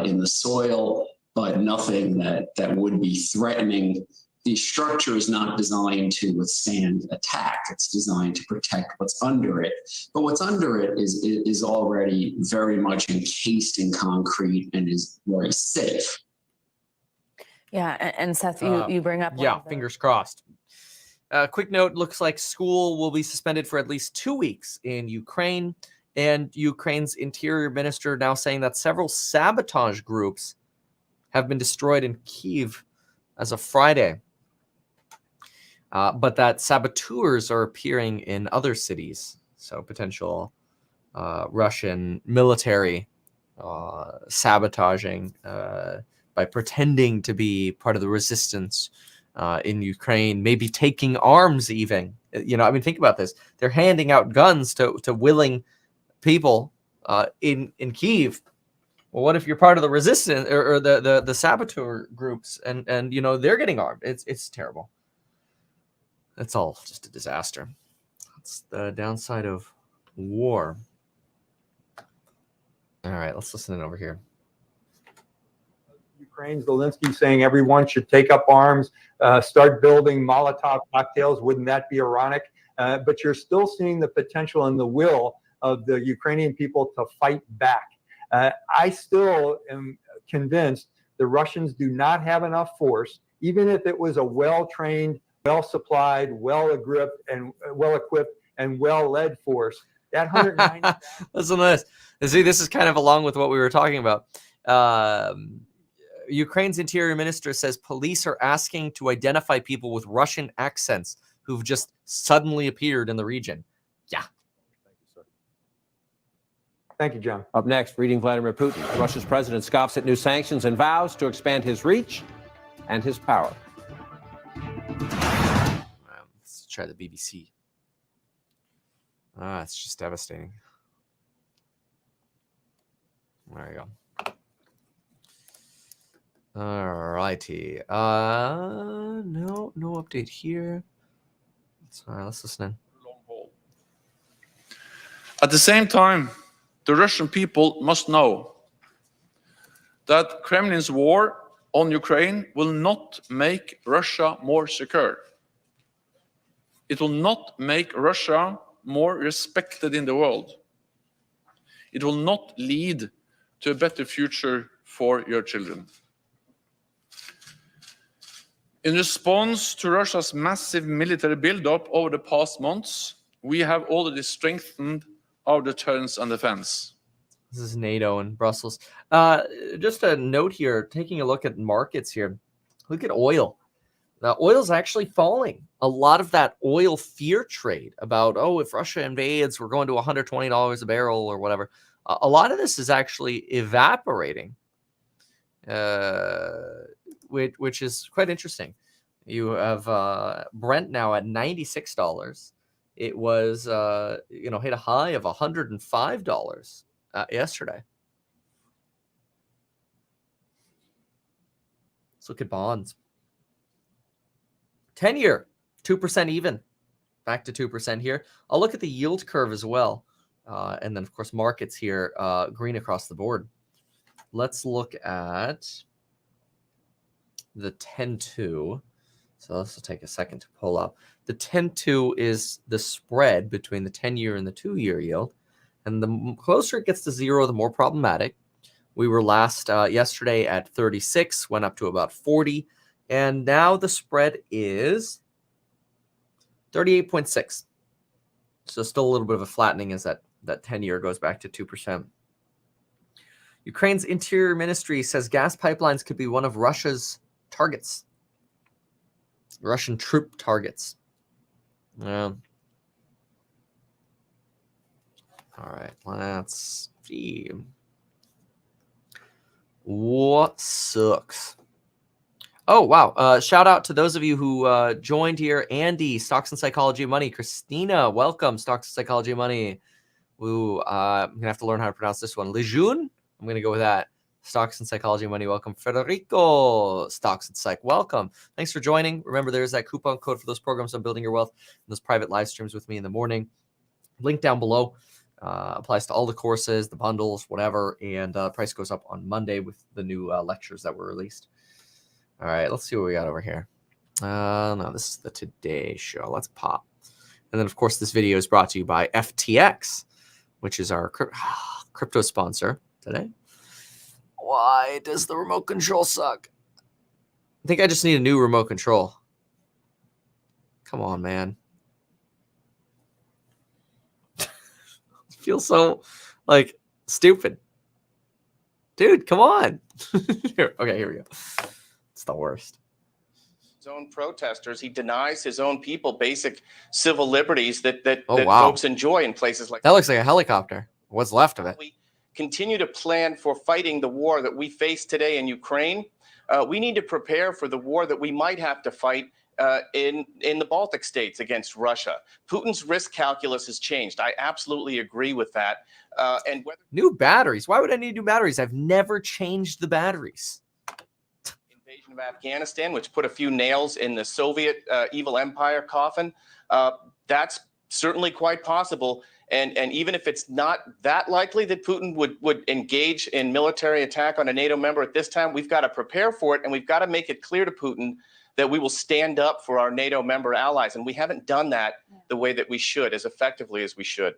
in the soil, but nothing that would be threatening. The structure is not designed to withstand attack. It's designed to protect what's under it. But what's under it is already very much encased in concrete and is very safe. Yeah, and Seth, you bring up... Yeah, fingers crossed. Quick note, looks like school will be suspended for at least 2 weeks in Ukraine. And Ukraine's interior minister now saying that several sabotage groups have been destroyed in Kyiv as of Friday, but that saboteurs are appearing in other cities. So potential Russian military sabotaging by pretending to be part of the resistance in Ukraine, maybe taking arms even. Think about this. They're handing out guns to willing people in Kyiv. Well, what if you're part of the resistance or the saboteur groups and they're getting armed? It's terrible. It's all just a disaster. That's the downside of war. All right, let's listen in over here. Ukraine, Zelensky saying everyone should take up arms, start building Molotov cocktails. Wouldn't that be ironic? But you're still seeing the potential and the will of the Ukrainian people to fight back. I still am convinced the Russians do not have enough force, even if it was a well-trained, well-supplied, well-equipped, and well-led force. That 190. Listen to this. See, this is kind of along with what we were talking about. Ukraine's interior minister says police are asking to identify people with Russian accents who've just suddenly appeared in the region. Yeah. Thank you, John. Up next, reading Vladimir Putin. Russia's president scoffs at new sanctions and vows to expand his reach and his power. Let's try the BBC. It's just devastating. There you go. All righty. No update here. Let's listen in. At the same time, the Russian people must know that Kremlin's war on Ukraine will not make Russia more secure. It will not make Russia more respected in the world. It will not lead to a better future for your children. In response to Russia's massive military buildup over the past months, we have already strengthened our deterrence and defense. This is NATO in Brussels. Just a note here, taking a look at markets here. Look at oil. Now, oil's actually falling. A lot of that oil fear trade about, oh, if Russia invades, we're going to $120 a barrel or whatever. A lot of this is actually evaporating, which is quite interesting. You have Brent now at $96. It was, hit a high of $105 yesterday. Let's look at bonds. 10-year, 2% even. Back to 2% here. I'll look at the yield curve as well. And then, of course, markets here, green across the board. Let's look at the 10-2. So this will take a second to pull up. The 10-2 is the spread between the 10-year and the 2-year yield. And the closer it gets to zero, the more problematic. We were last yesterday at 36, went up to about 40. And now the spread is 38.6. So still a little bit of a flattening as that 10-year goes back to 2%. Ukraine's interior ministry says gas pipelines could be one of Russia's targets. Russian troop targets. All right, let's see. What sucks? Oh, wow. Shout out to those of you who joined here. Andy, Stocks and Psychology of Money. Christina, welcome. Stocks and Psychology of Money. Ooh, I'm going to have to learn how to pronounce this one. Lejeune, I'm going to go with that. Stocks and Psychology of Money, welcome. Federico, Stocks and Psych, welcome. Thanks for joining. Remember, there's that coupon code for those programs on Building Your Wealth and those private live streams with me in the morning. Link down below. Applies to all the courses, the bundles, whatever. And price goes up on Monday with the new lectures that were released. All right, let's see what we got over here. No, this is the Today Show. Let's pop. And then, of course, this video is brought to you by FTX, which is our crypto sponsor today. Why does the remote control suck? I think I just need a new remote control. Come on, man. It feels so, stupid. Dude, come on. Okay, here we go. It's the worst. His own protesters, he denies his own people basic civil liberties that wow. folks enjoy in places like that. Looks like a helicopter. What's left of it? We continue to plan for fighting the war that we face today in Ukraine. We need to prepare for the war that we might have to fight in the Baltic states against Russia. Putin's risk calculus has changed. I absolutely agree with that. And whether new batteries. Why would I need new batteries? I've never changed the batteries. Invasion of Afghanistan, which put a few nails in the Soviet evil empire coffin, that's certainly quite possible. And even if it's not that likely that Putin would engage in military attack on a NATO member at this time, we've got to prepare for it, and we've got to make it clear to Putin that we will stand up for our NATO member allies. And we haven't done that the way that we should, as effectively as we should.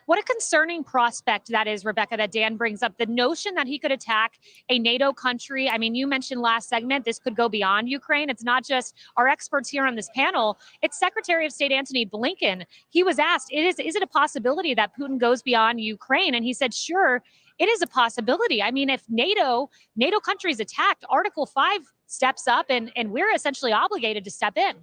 What a concerning prospect that is, Rebecca, that Dan brings up. The notion that he could attack a NATO country. I mean, you mentioned last segment, this could go beyond Ukraine. It's not just our experts here on this panel. It's Secretary of State Antony Blinken. He was asked, is it a possibility that Putin goes beyond Ukraine? And he said, sure, it is a possibility. I mean, if NATO countries attacked, Article 5 steps up and we're essentially obligated to step in.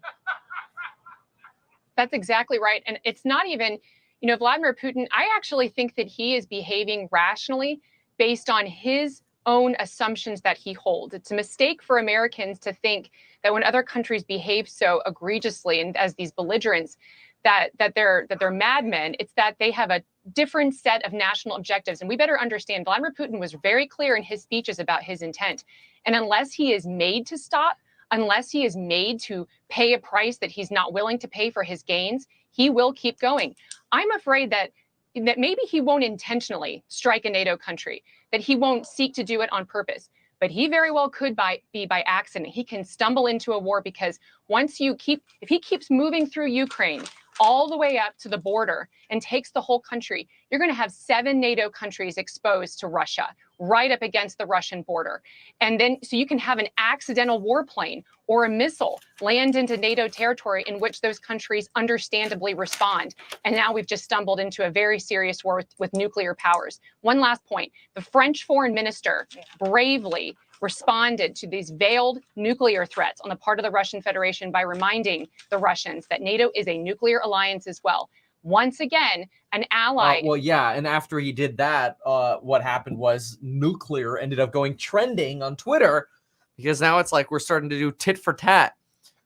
That's exactly right. And it's not even, Vladimir Putin, I actually think that he is behaving rationally based on his own assumptions that he holds. It's a mistake for Americans to think that when other countries behave so egregiously and as these belligerents, that they're madmen. It's that they have a different set of national objectives. And we better understand Vladimir Putin was very clear in his speeches about his intent. And unless he is made to stop, unless he is made to pay a price that he's not willing to pay for his gains, he will keep going. I'm afraid that maybe he won't intentionally strike a NATO country, that he won't seek to do it on purpose, but he very well could be by accident. He can stumble into a war because if he keeps moving through Ukraine all the way up to the border and takes the whole country, you're going to have 7 NATO countries exposed to Russia right up against the Russian border. And then so you can have an accidental warplane or a missile land into NATO territory in which those countries understandably respond. And now we've just stumbled into a very serious war with nuclear powers. One last point. The French foreign minister bravely responded to these veiled nuclear threats on the part of the Russian Federation by reminding the Russians that NATO is a nuclear alliance as well. Once again, an ally. Well, yeah, and after he did that, what happened was nuclear ended up going trending on Twitter because now it's like we're starting to do tit for tat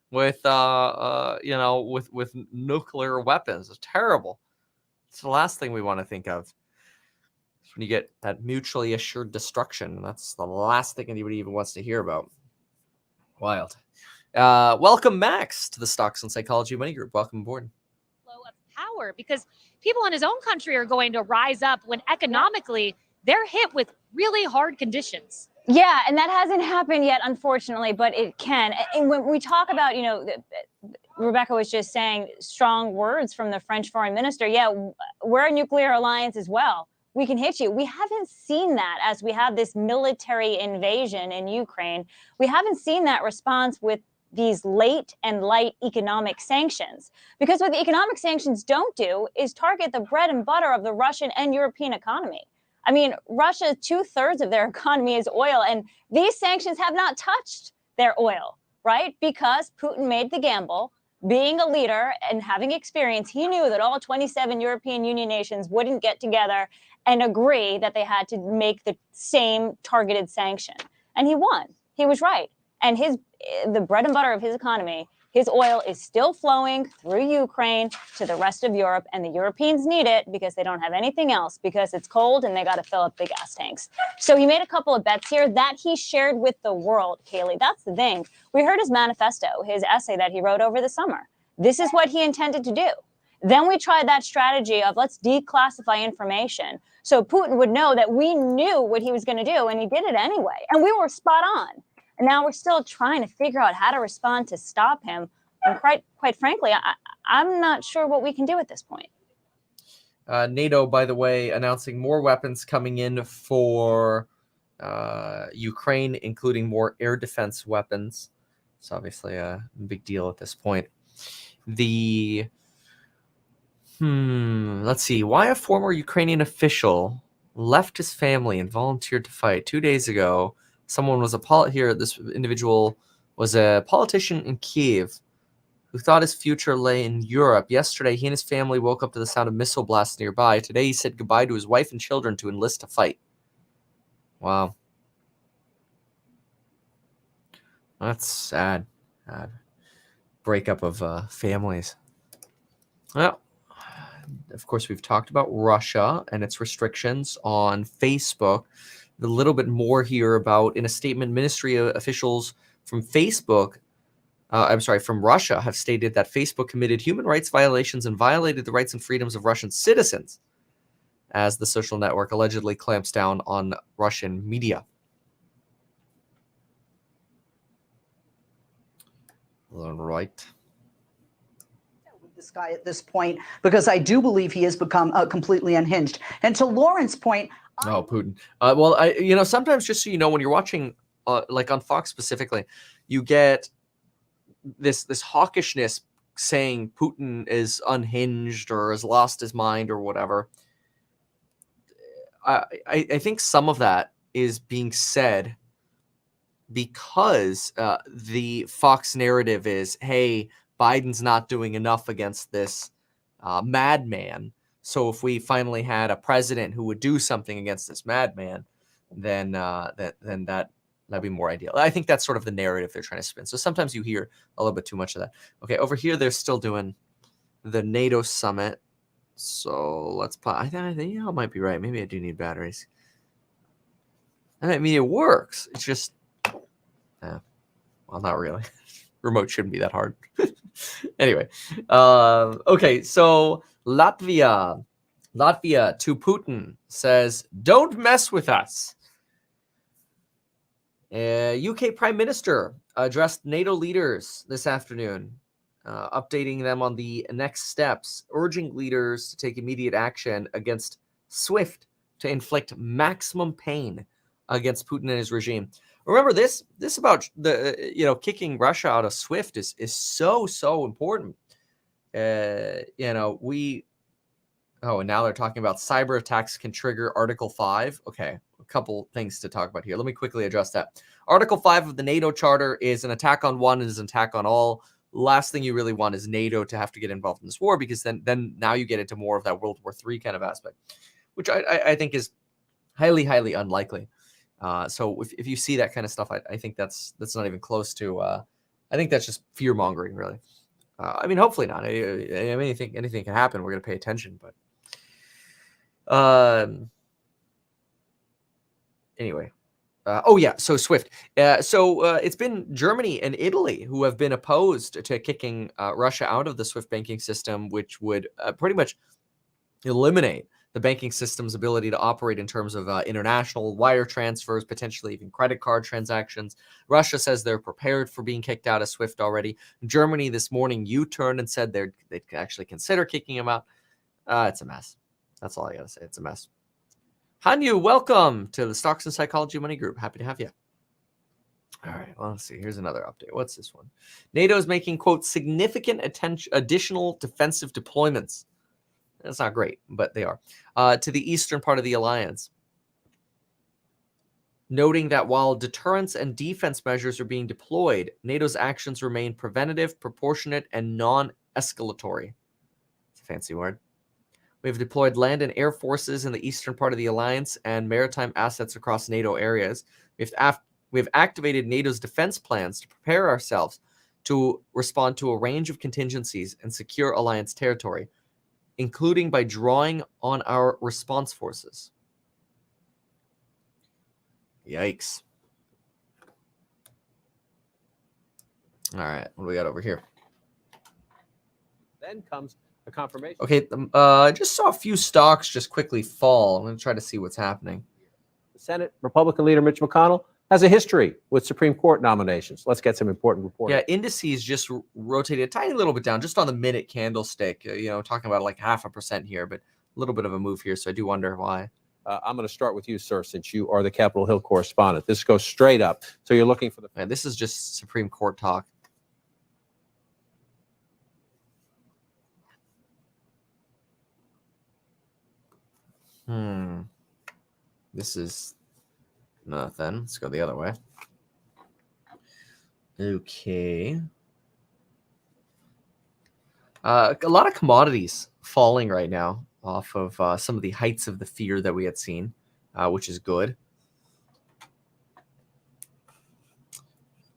with, with nuclear weapons. It's terrible. It's the last thing we want to think of. It's when you get that mutually assured destruction. That's the last thing anybody even wants to hear about. Wild. Welcome, Max, to the Stocks and Psychology Money Group. Welcome aboard. Power, because people in his own country are going to rise up when economically they're hit with really hard conditions. Yeah, and that hasn't happened yet, unfortunately, but it can. And when we talk about, Rebecca was just saying strong words from the French foreign minister. Yeah, we're a nuclear alliance as well. We can hit you. We haven't seen that as we have this military invasion in Ukraine. We haven't seen that response with these late and light economic sanctions. Because what the economic sanctions don't do is target the bread and butter of the Russian and European economy. I mean, Russia, 2/3 of their economy is oil, and these sanctions have not touched their oil, right? Because Putin made the gamble. Being a leader and having experience, he knew that all 27 European Union nations wouldn't get together and agree that they had to make the same targeted sanction. And he won. He was right. And the bread and butter of his economy, his oil is still flowing through Ukraine to the rest of Europe, and the Europeans need it because they don't have anything else, because it's cold and they got to fill up the gas tanks. So he made a couple of bets here that he shared with the world, Kaylee. That's the thing. We heard his manifesto, his essay that he wrote over the summer. This is what he intended to do. Then we tried that strategy of let's declassify information so Putin would know that we knew what he was going to do, and he did it anyway. And we were spot on. And now we're still trying to figure out how to respond to stop him. And quite frankly, I'm not sure what we can do at this point. NATO, by the way, announcing more weapons coming in for Ukraine, including more air defense weapons. It's obviously a big deal at this point. Let's see. Why a former Ukrainian official left his family and volunteered to fight 2 days ago. Someone was this individual was a politician in Kiev who thought his future lay in Europe. Yesterday, he and his family woke up to the sound of missile blasts nearby. Today, he said goodbye to his wife and children to enlist to fight. Wow. That's sad. Breakup of families. Well, of course, we've talked about Russia and its restrictions on Facebook. A little bit more here about, in a statement, ministry officials from from Russia have stated that Facebook committed human rights violations and violated the rights and freedoms of Russian citizens as the social network allegedly clamps down on Russian media. All right. This guy at this point, because I do believe he has become completely unhinged. And to Lauren's point, Putin. Sometimes, just so you know, when you're watching, like on Fox specifically, you get this hawkishness saying Putin is unhinged or has lost his mind or whatever. I think some of that is being said because the Fox narrative is, hey, Biden's not doing enough against this madman. So if we finally had a president who would do something against this madman, then that'd be more ideal. I think that's sort of the narrative they're trying to spin. So sometimes you hear a little bit too much of that. Okay, over here they're still doing the NATO summit. So let's put. I think I might be right. Maybe I do need batteries. I mean, it works. It's just, well, not really. Remote shouldn't be that hard. Anyway, okay. So Latvia to Putin says, "Don't mess with us." UK Prime Minister addressed NATO leaders this afternoon, updating them on the next steps, urging leaders to take immediate action against SWIFT to inflict maximum pain against Putin and his regime. Remember, this about the kicking Russia out of SWIFT is so important. And now they're talking about cyber attacks can trigger Article 5. Okay, a couple things to talk about here. Let me quickly address that. Article 5 of the NATO Charter is an attack on one is an attack on all. Last thing you really want is NATO to have to get involved in this war, because then now you get into more of that World War III kind of aspect, which I think is highly unlikely. So if you see that kind of stuff, I think that's not even close to. I think that's just fear mongering, really. I mean, hopefully not. I mean, anything can happen. We're going to pay attention, but anyway. So SWIFT. It's been Germany and Italy who have been opposed to kicking Russia out of the SWIFT banking system, which would pretty much eliminate the banking system's ability to operate in terms of international wire transfers, potentially even credit card transactions. Russia says they're prepared for being kicked out of SWIFT already. Germany this morning U-turned and said they'd actually consider kicking him out. It's a mess. That's all I got to say. It's a mess. Hanyu, welcome to the Stocks and Psychology Money Group. Happy to have you. All right, well, let's see. Here's another update. What's this one? NATO is making, quote, significant additional defensive deployments. That's not great, but they are. To the eastern part of the alliance. Noting that while deterrence and defense measures are being deployed, NATO's actions remain preventative, proportionate, and non-escalatory. It's a fancy word. We have deployed land and air forces in the eastern part of the alliance and maritime assets across NATO areas. We have activated NATO's defense plans to prepare ourselves to respond to a range of contingencies and secure alliance territory, including by drawing on our response forces. Yikes. All right, what do we got over here? Then comes a confirmation. Okay, I just saw a few stocks just quickly fall. I'm going to try to see what's happening. The Senate Republican leader Mitch McConnell has a history with Supreme Court nominations. Let's get some important reporting. Yeah, indices just rotated a tiny little bit down, just on the minute candlestick. Talking about like 0.5% here, but a little bit of a move here. So I do wonder why. I'm going to start with you, sir, since you are the Capitol Hill correspondent. This goes straight up. So you're looking for the. Man, this is just Supreme Court talk. This is nothing. Let's go the other way. Okay. A lot of commodities falling right now off of some of the heights of the fear that we had seen, which is good.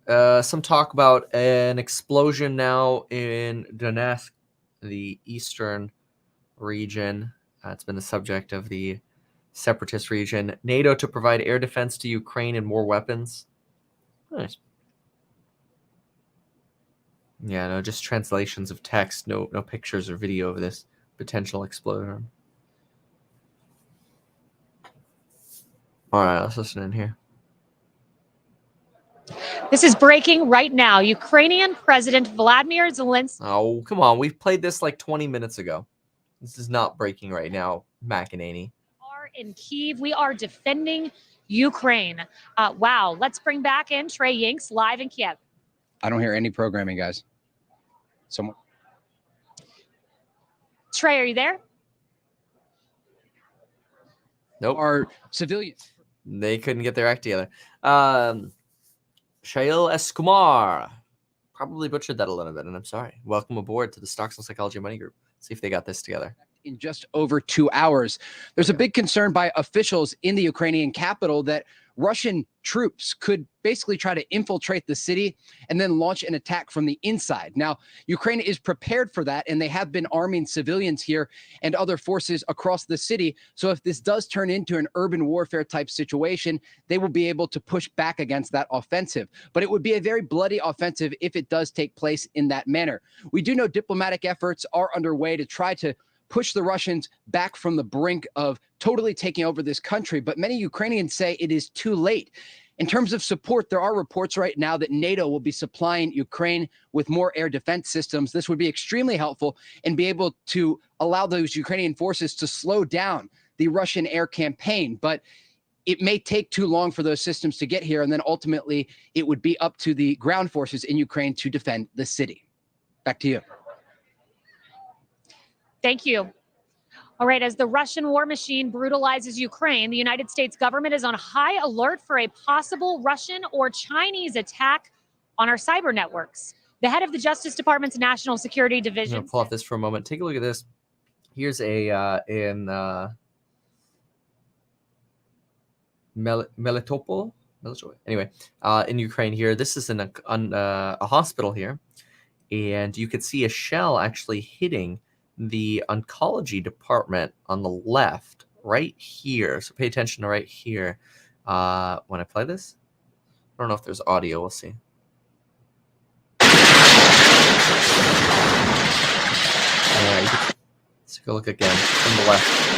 Some talk about an explosion now in Donetsk, the eastern region. It's been the subject of the separatist region. NATO to provide air defense to Ukraine and more weapons. Nice. Yeah, no, just translations of text, no pictures or video of this potential explosion. All right, let's listen in here. This is breaking right now. Ukrainian President Vladimir Zelensky. Oh, come on. We played this like 20 minutes ago. This is not breaking right now, McEnany. Are in Kyiv. We are defending Ukraine. Wow. Let's bring back in Trey Yinks live in Kiev. I don't hear any programming, guys. Someone. Trey, are you there? Nope. are civilians. They couldn't get their act together. Shail Eskumar. Probably butchered that a little bit, and I'm sorry. Welcome aboard to the Stocks and Psychology Money Group. See if they got this together. In just over 2 hours. There's a big concern by officials in the Ukrainian capital that Russian troops could basically try to infiltrate the city and then launch an attack from the inside. Now, Ukraine is prepared for that, and they have been arming civilians here and other forces across the city. So if this does turn into an urban warfare type situation, they will be able to push back against that offensive. But it would be a very bloody offensive if it does take place in that manner. We do know diplomatic efforts are underway to try to push the Russians back from the brink of totally taking over this country. But many Ukrainians say it is too late. In terms of support, there are reports right now that NATO will be supplying Ukraine with more air defense systems. This would be extremely helpful and be able to allow those Ukrainian forces to slow down the Russian air campaign. But it may take too long for those systems to get here. And then ultimately, it would be up to the ground forces in Ukraine to defend the city. Back to you. Thank you. All right, as the Russian war machine brutalizes Ukraine, the United States government is on high alert for a possible Russian or Chinese attack on our cyber networks. The head of the Justice Department's National Security I'm Division. going to pull off this for a moment. Take a look at this. Here's a Melitopol. Anyway, in Ukraine here. This is in a hospital here. And you could see a shell actually hitting the oncology department on the left right here. So pay attention to right here. When I play this, I don't know if there's audio. We'll see. All right, let's take a look again from the left.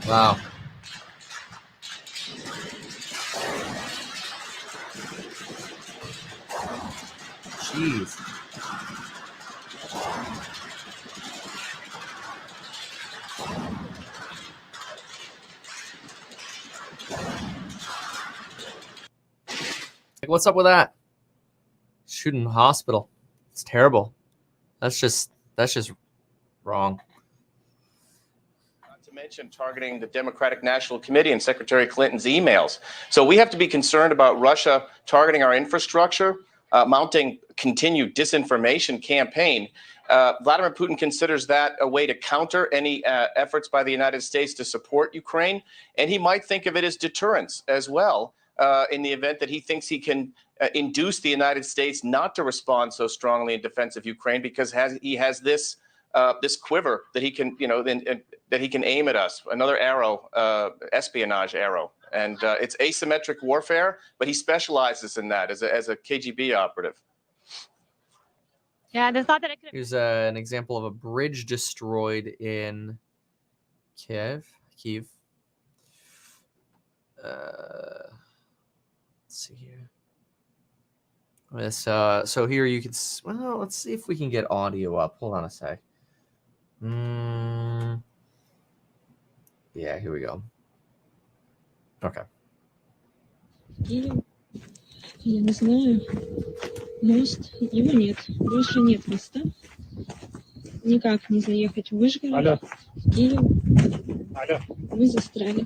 Wow. Jeez. Like, what's up with that? Shooting hospital. It's terrible. That's just wrong. Mention targeting the Democratic National Committee and Secretary Clinton's emails. So we have to be concerned about Russia targeting our infrastructure, mounting continued disinformation campaign. Vladimir Putin considers that a way to counter any efforts by the United States to support Ukraine. And he might think of it as deterrence as well, in the event that he thinks he can induce the United States not to respond so strongly in defense of Ukraine, because he has this quiver that he can, that he can aim at us, another arrow, espionage arrow. And it's asymmetric warfare, but he specializes in that as a KGB operative. Yeah, the thought that I could. Here's an example of a bridge destroyed in Kiev. Let's see here. This, so here you can, well, let's see if we can get audio up. Hold on a sec. Yeah, here we go. Okay. Я не знаю. Мост, его нет. Больше нет моста. Никак не заехать в Вышгород. Алло. В Киев. Алло. Мы застряли.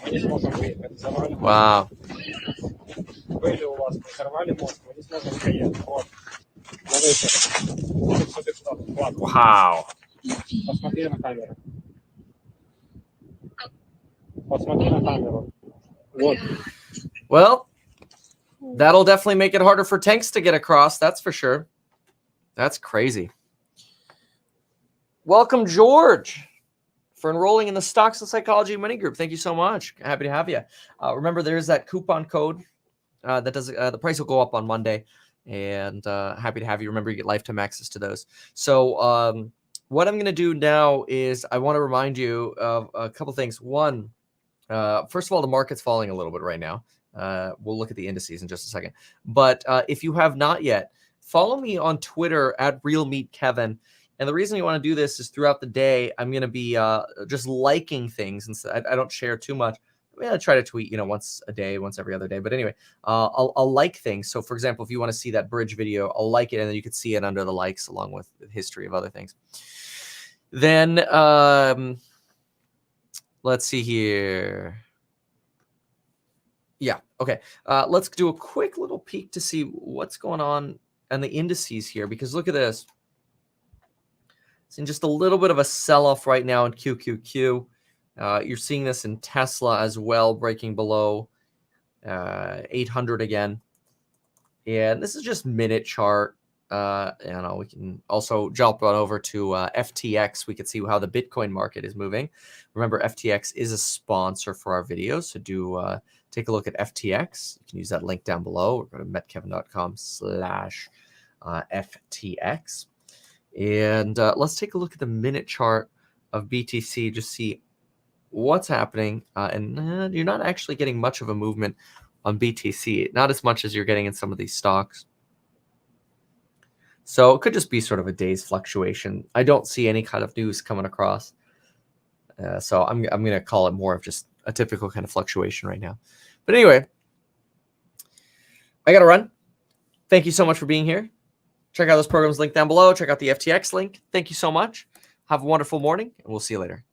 Мы не сможем выехать. Завалим. Wow. Были у вас, взорвали мост, мы не сможем проехать. Вот. Wow. Посмотри на камеру. Посмотри на камеру. Вот. Well, that'll definitely make it harder for tanks to get across. That's for sure. That's crazy. Welcome, George, for enrolling in the Stocks and Psychology Money Group. Thank you so much. Happy to have you. Remember, there's that coupon code that does the price will go up on Monday, and happy to have you. Remember, you get lifetime access to those. So what I'm going to do now is I want to remind you of a couple things. One, first of all, the market's falling a little bit right now. We'll look at the indices in just a second. But if you have not yet, follow me on Twitter at RealMeatKevin. And the reason you want to do this is throughout the day, I'm going to be just liking things. And I don't share too much. I'm going to try to tweet, once a day, once every other day. But anyway, I'll like things. So, for example, if you want to see that bridge video, I'll like it, and then you can see it under the likes along with the history of other things. Then let's see here. Yeah, okay. Let's do a quick little peek to see what's going on the indices here, because look at this. It's in just a little bit of a sell-off right now in QQQ. You're seeing this in Tesla as well, breaking below 800 again. And this is just minute chart. We can also jump on over to FTX. We can see how the Bitcoin market is moving. Remember, FTX is a sponsor for our videos, so do take a look at FTX. You can use that link down below, or go to metkevin.com/FTX. And let's take a look at the minute chart of BTC, just see what's happening. And you're not actually getting much of a movement on BTC, not as much as you're getting in some of these stocks. So it could just be sort of a day's fluctuation. I don't see any kind of news coming across. So I'm going to call it more of just a typical kind of fluctuation right now. But anyway, I got to run. Thank you so much for being here. Check out those programs linked down below. Check out the FTX link. Thank you so much. Have a wonderful morning, and we'll see you later.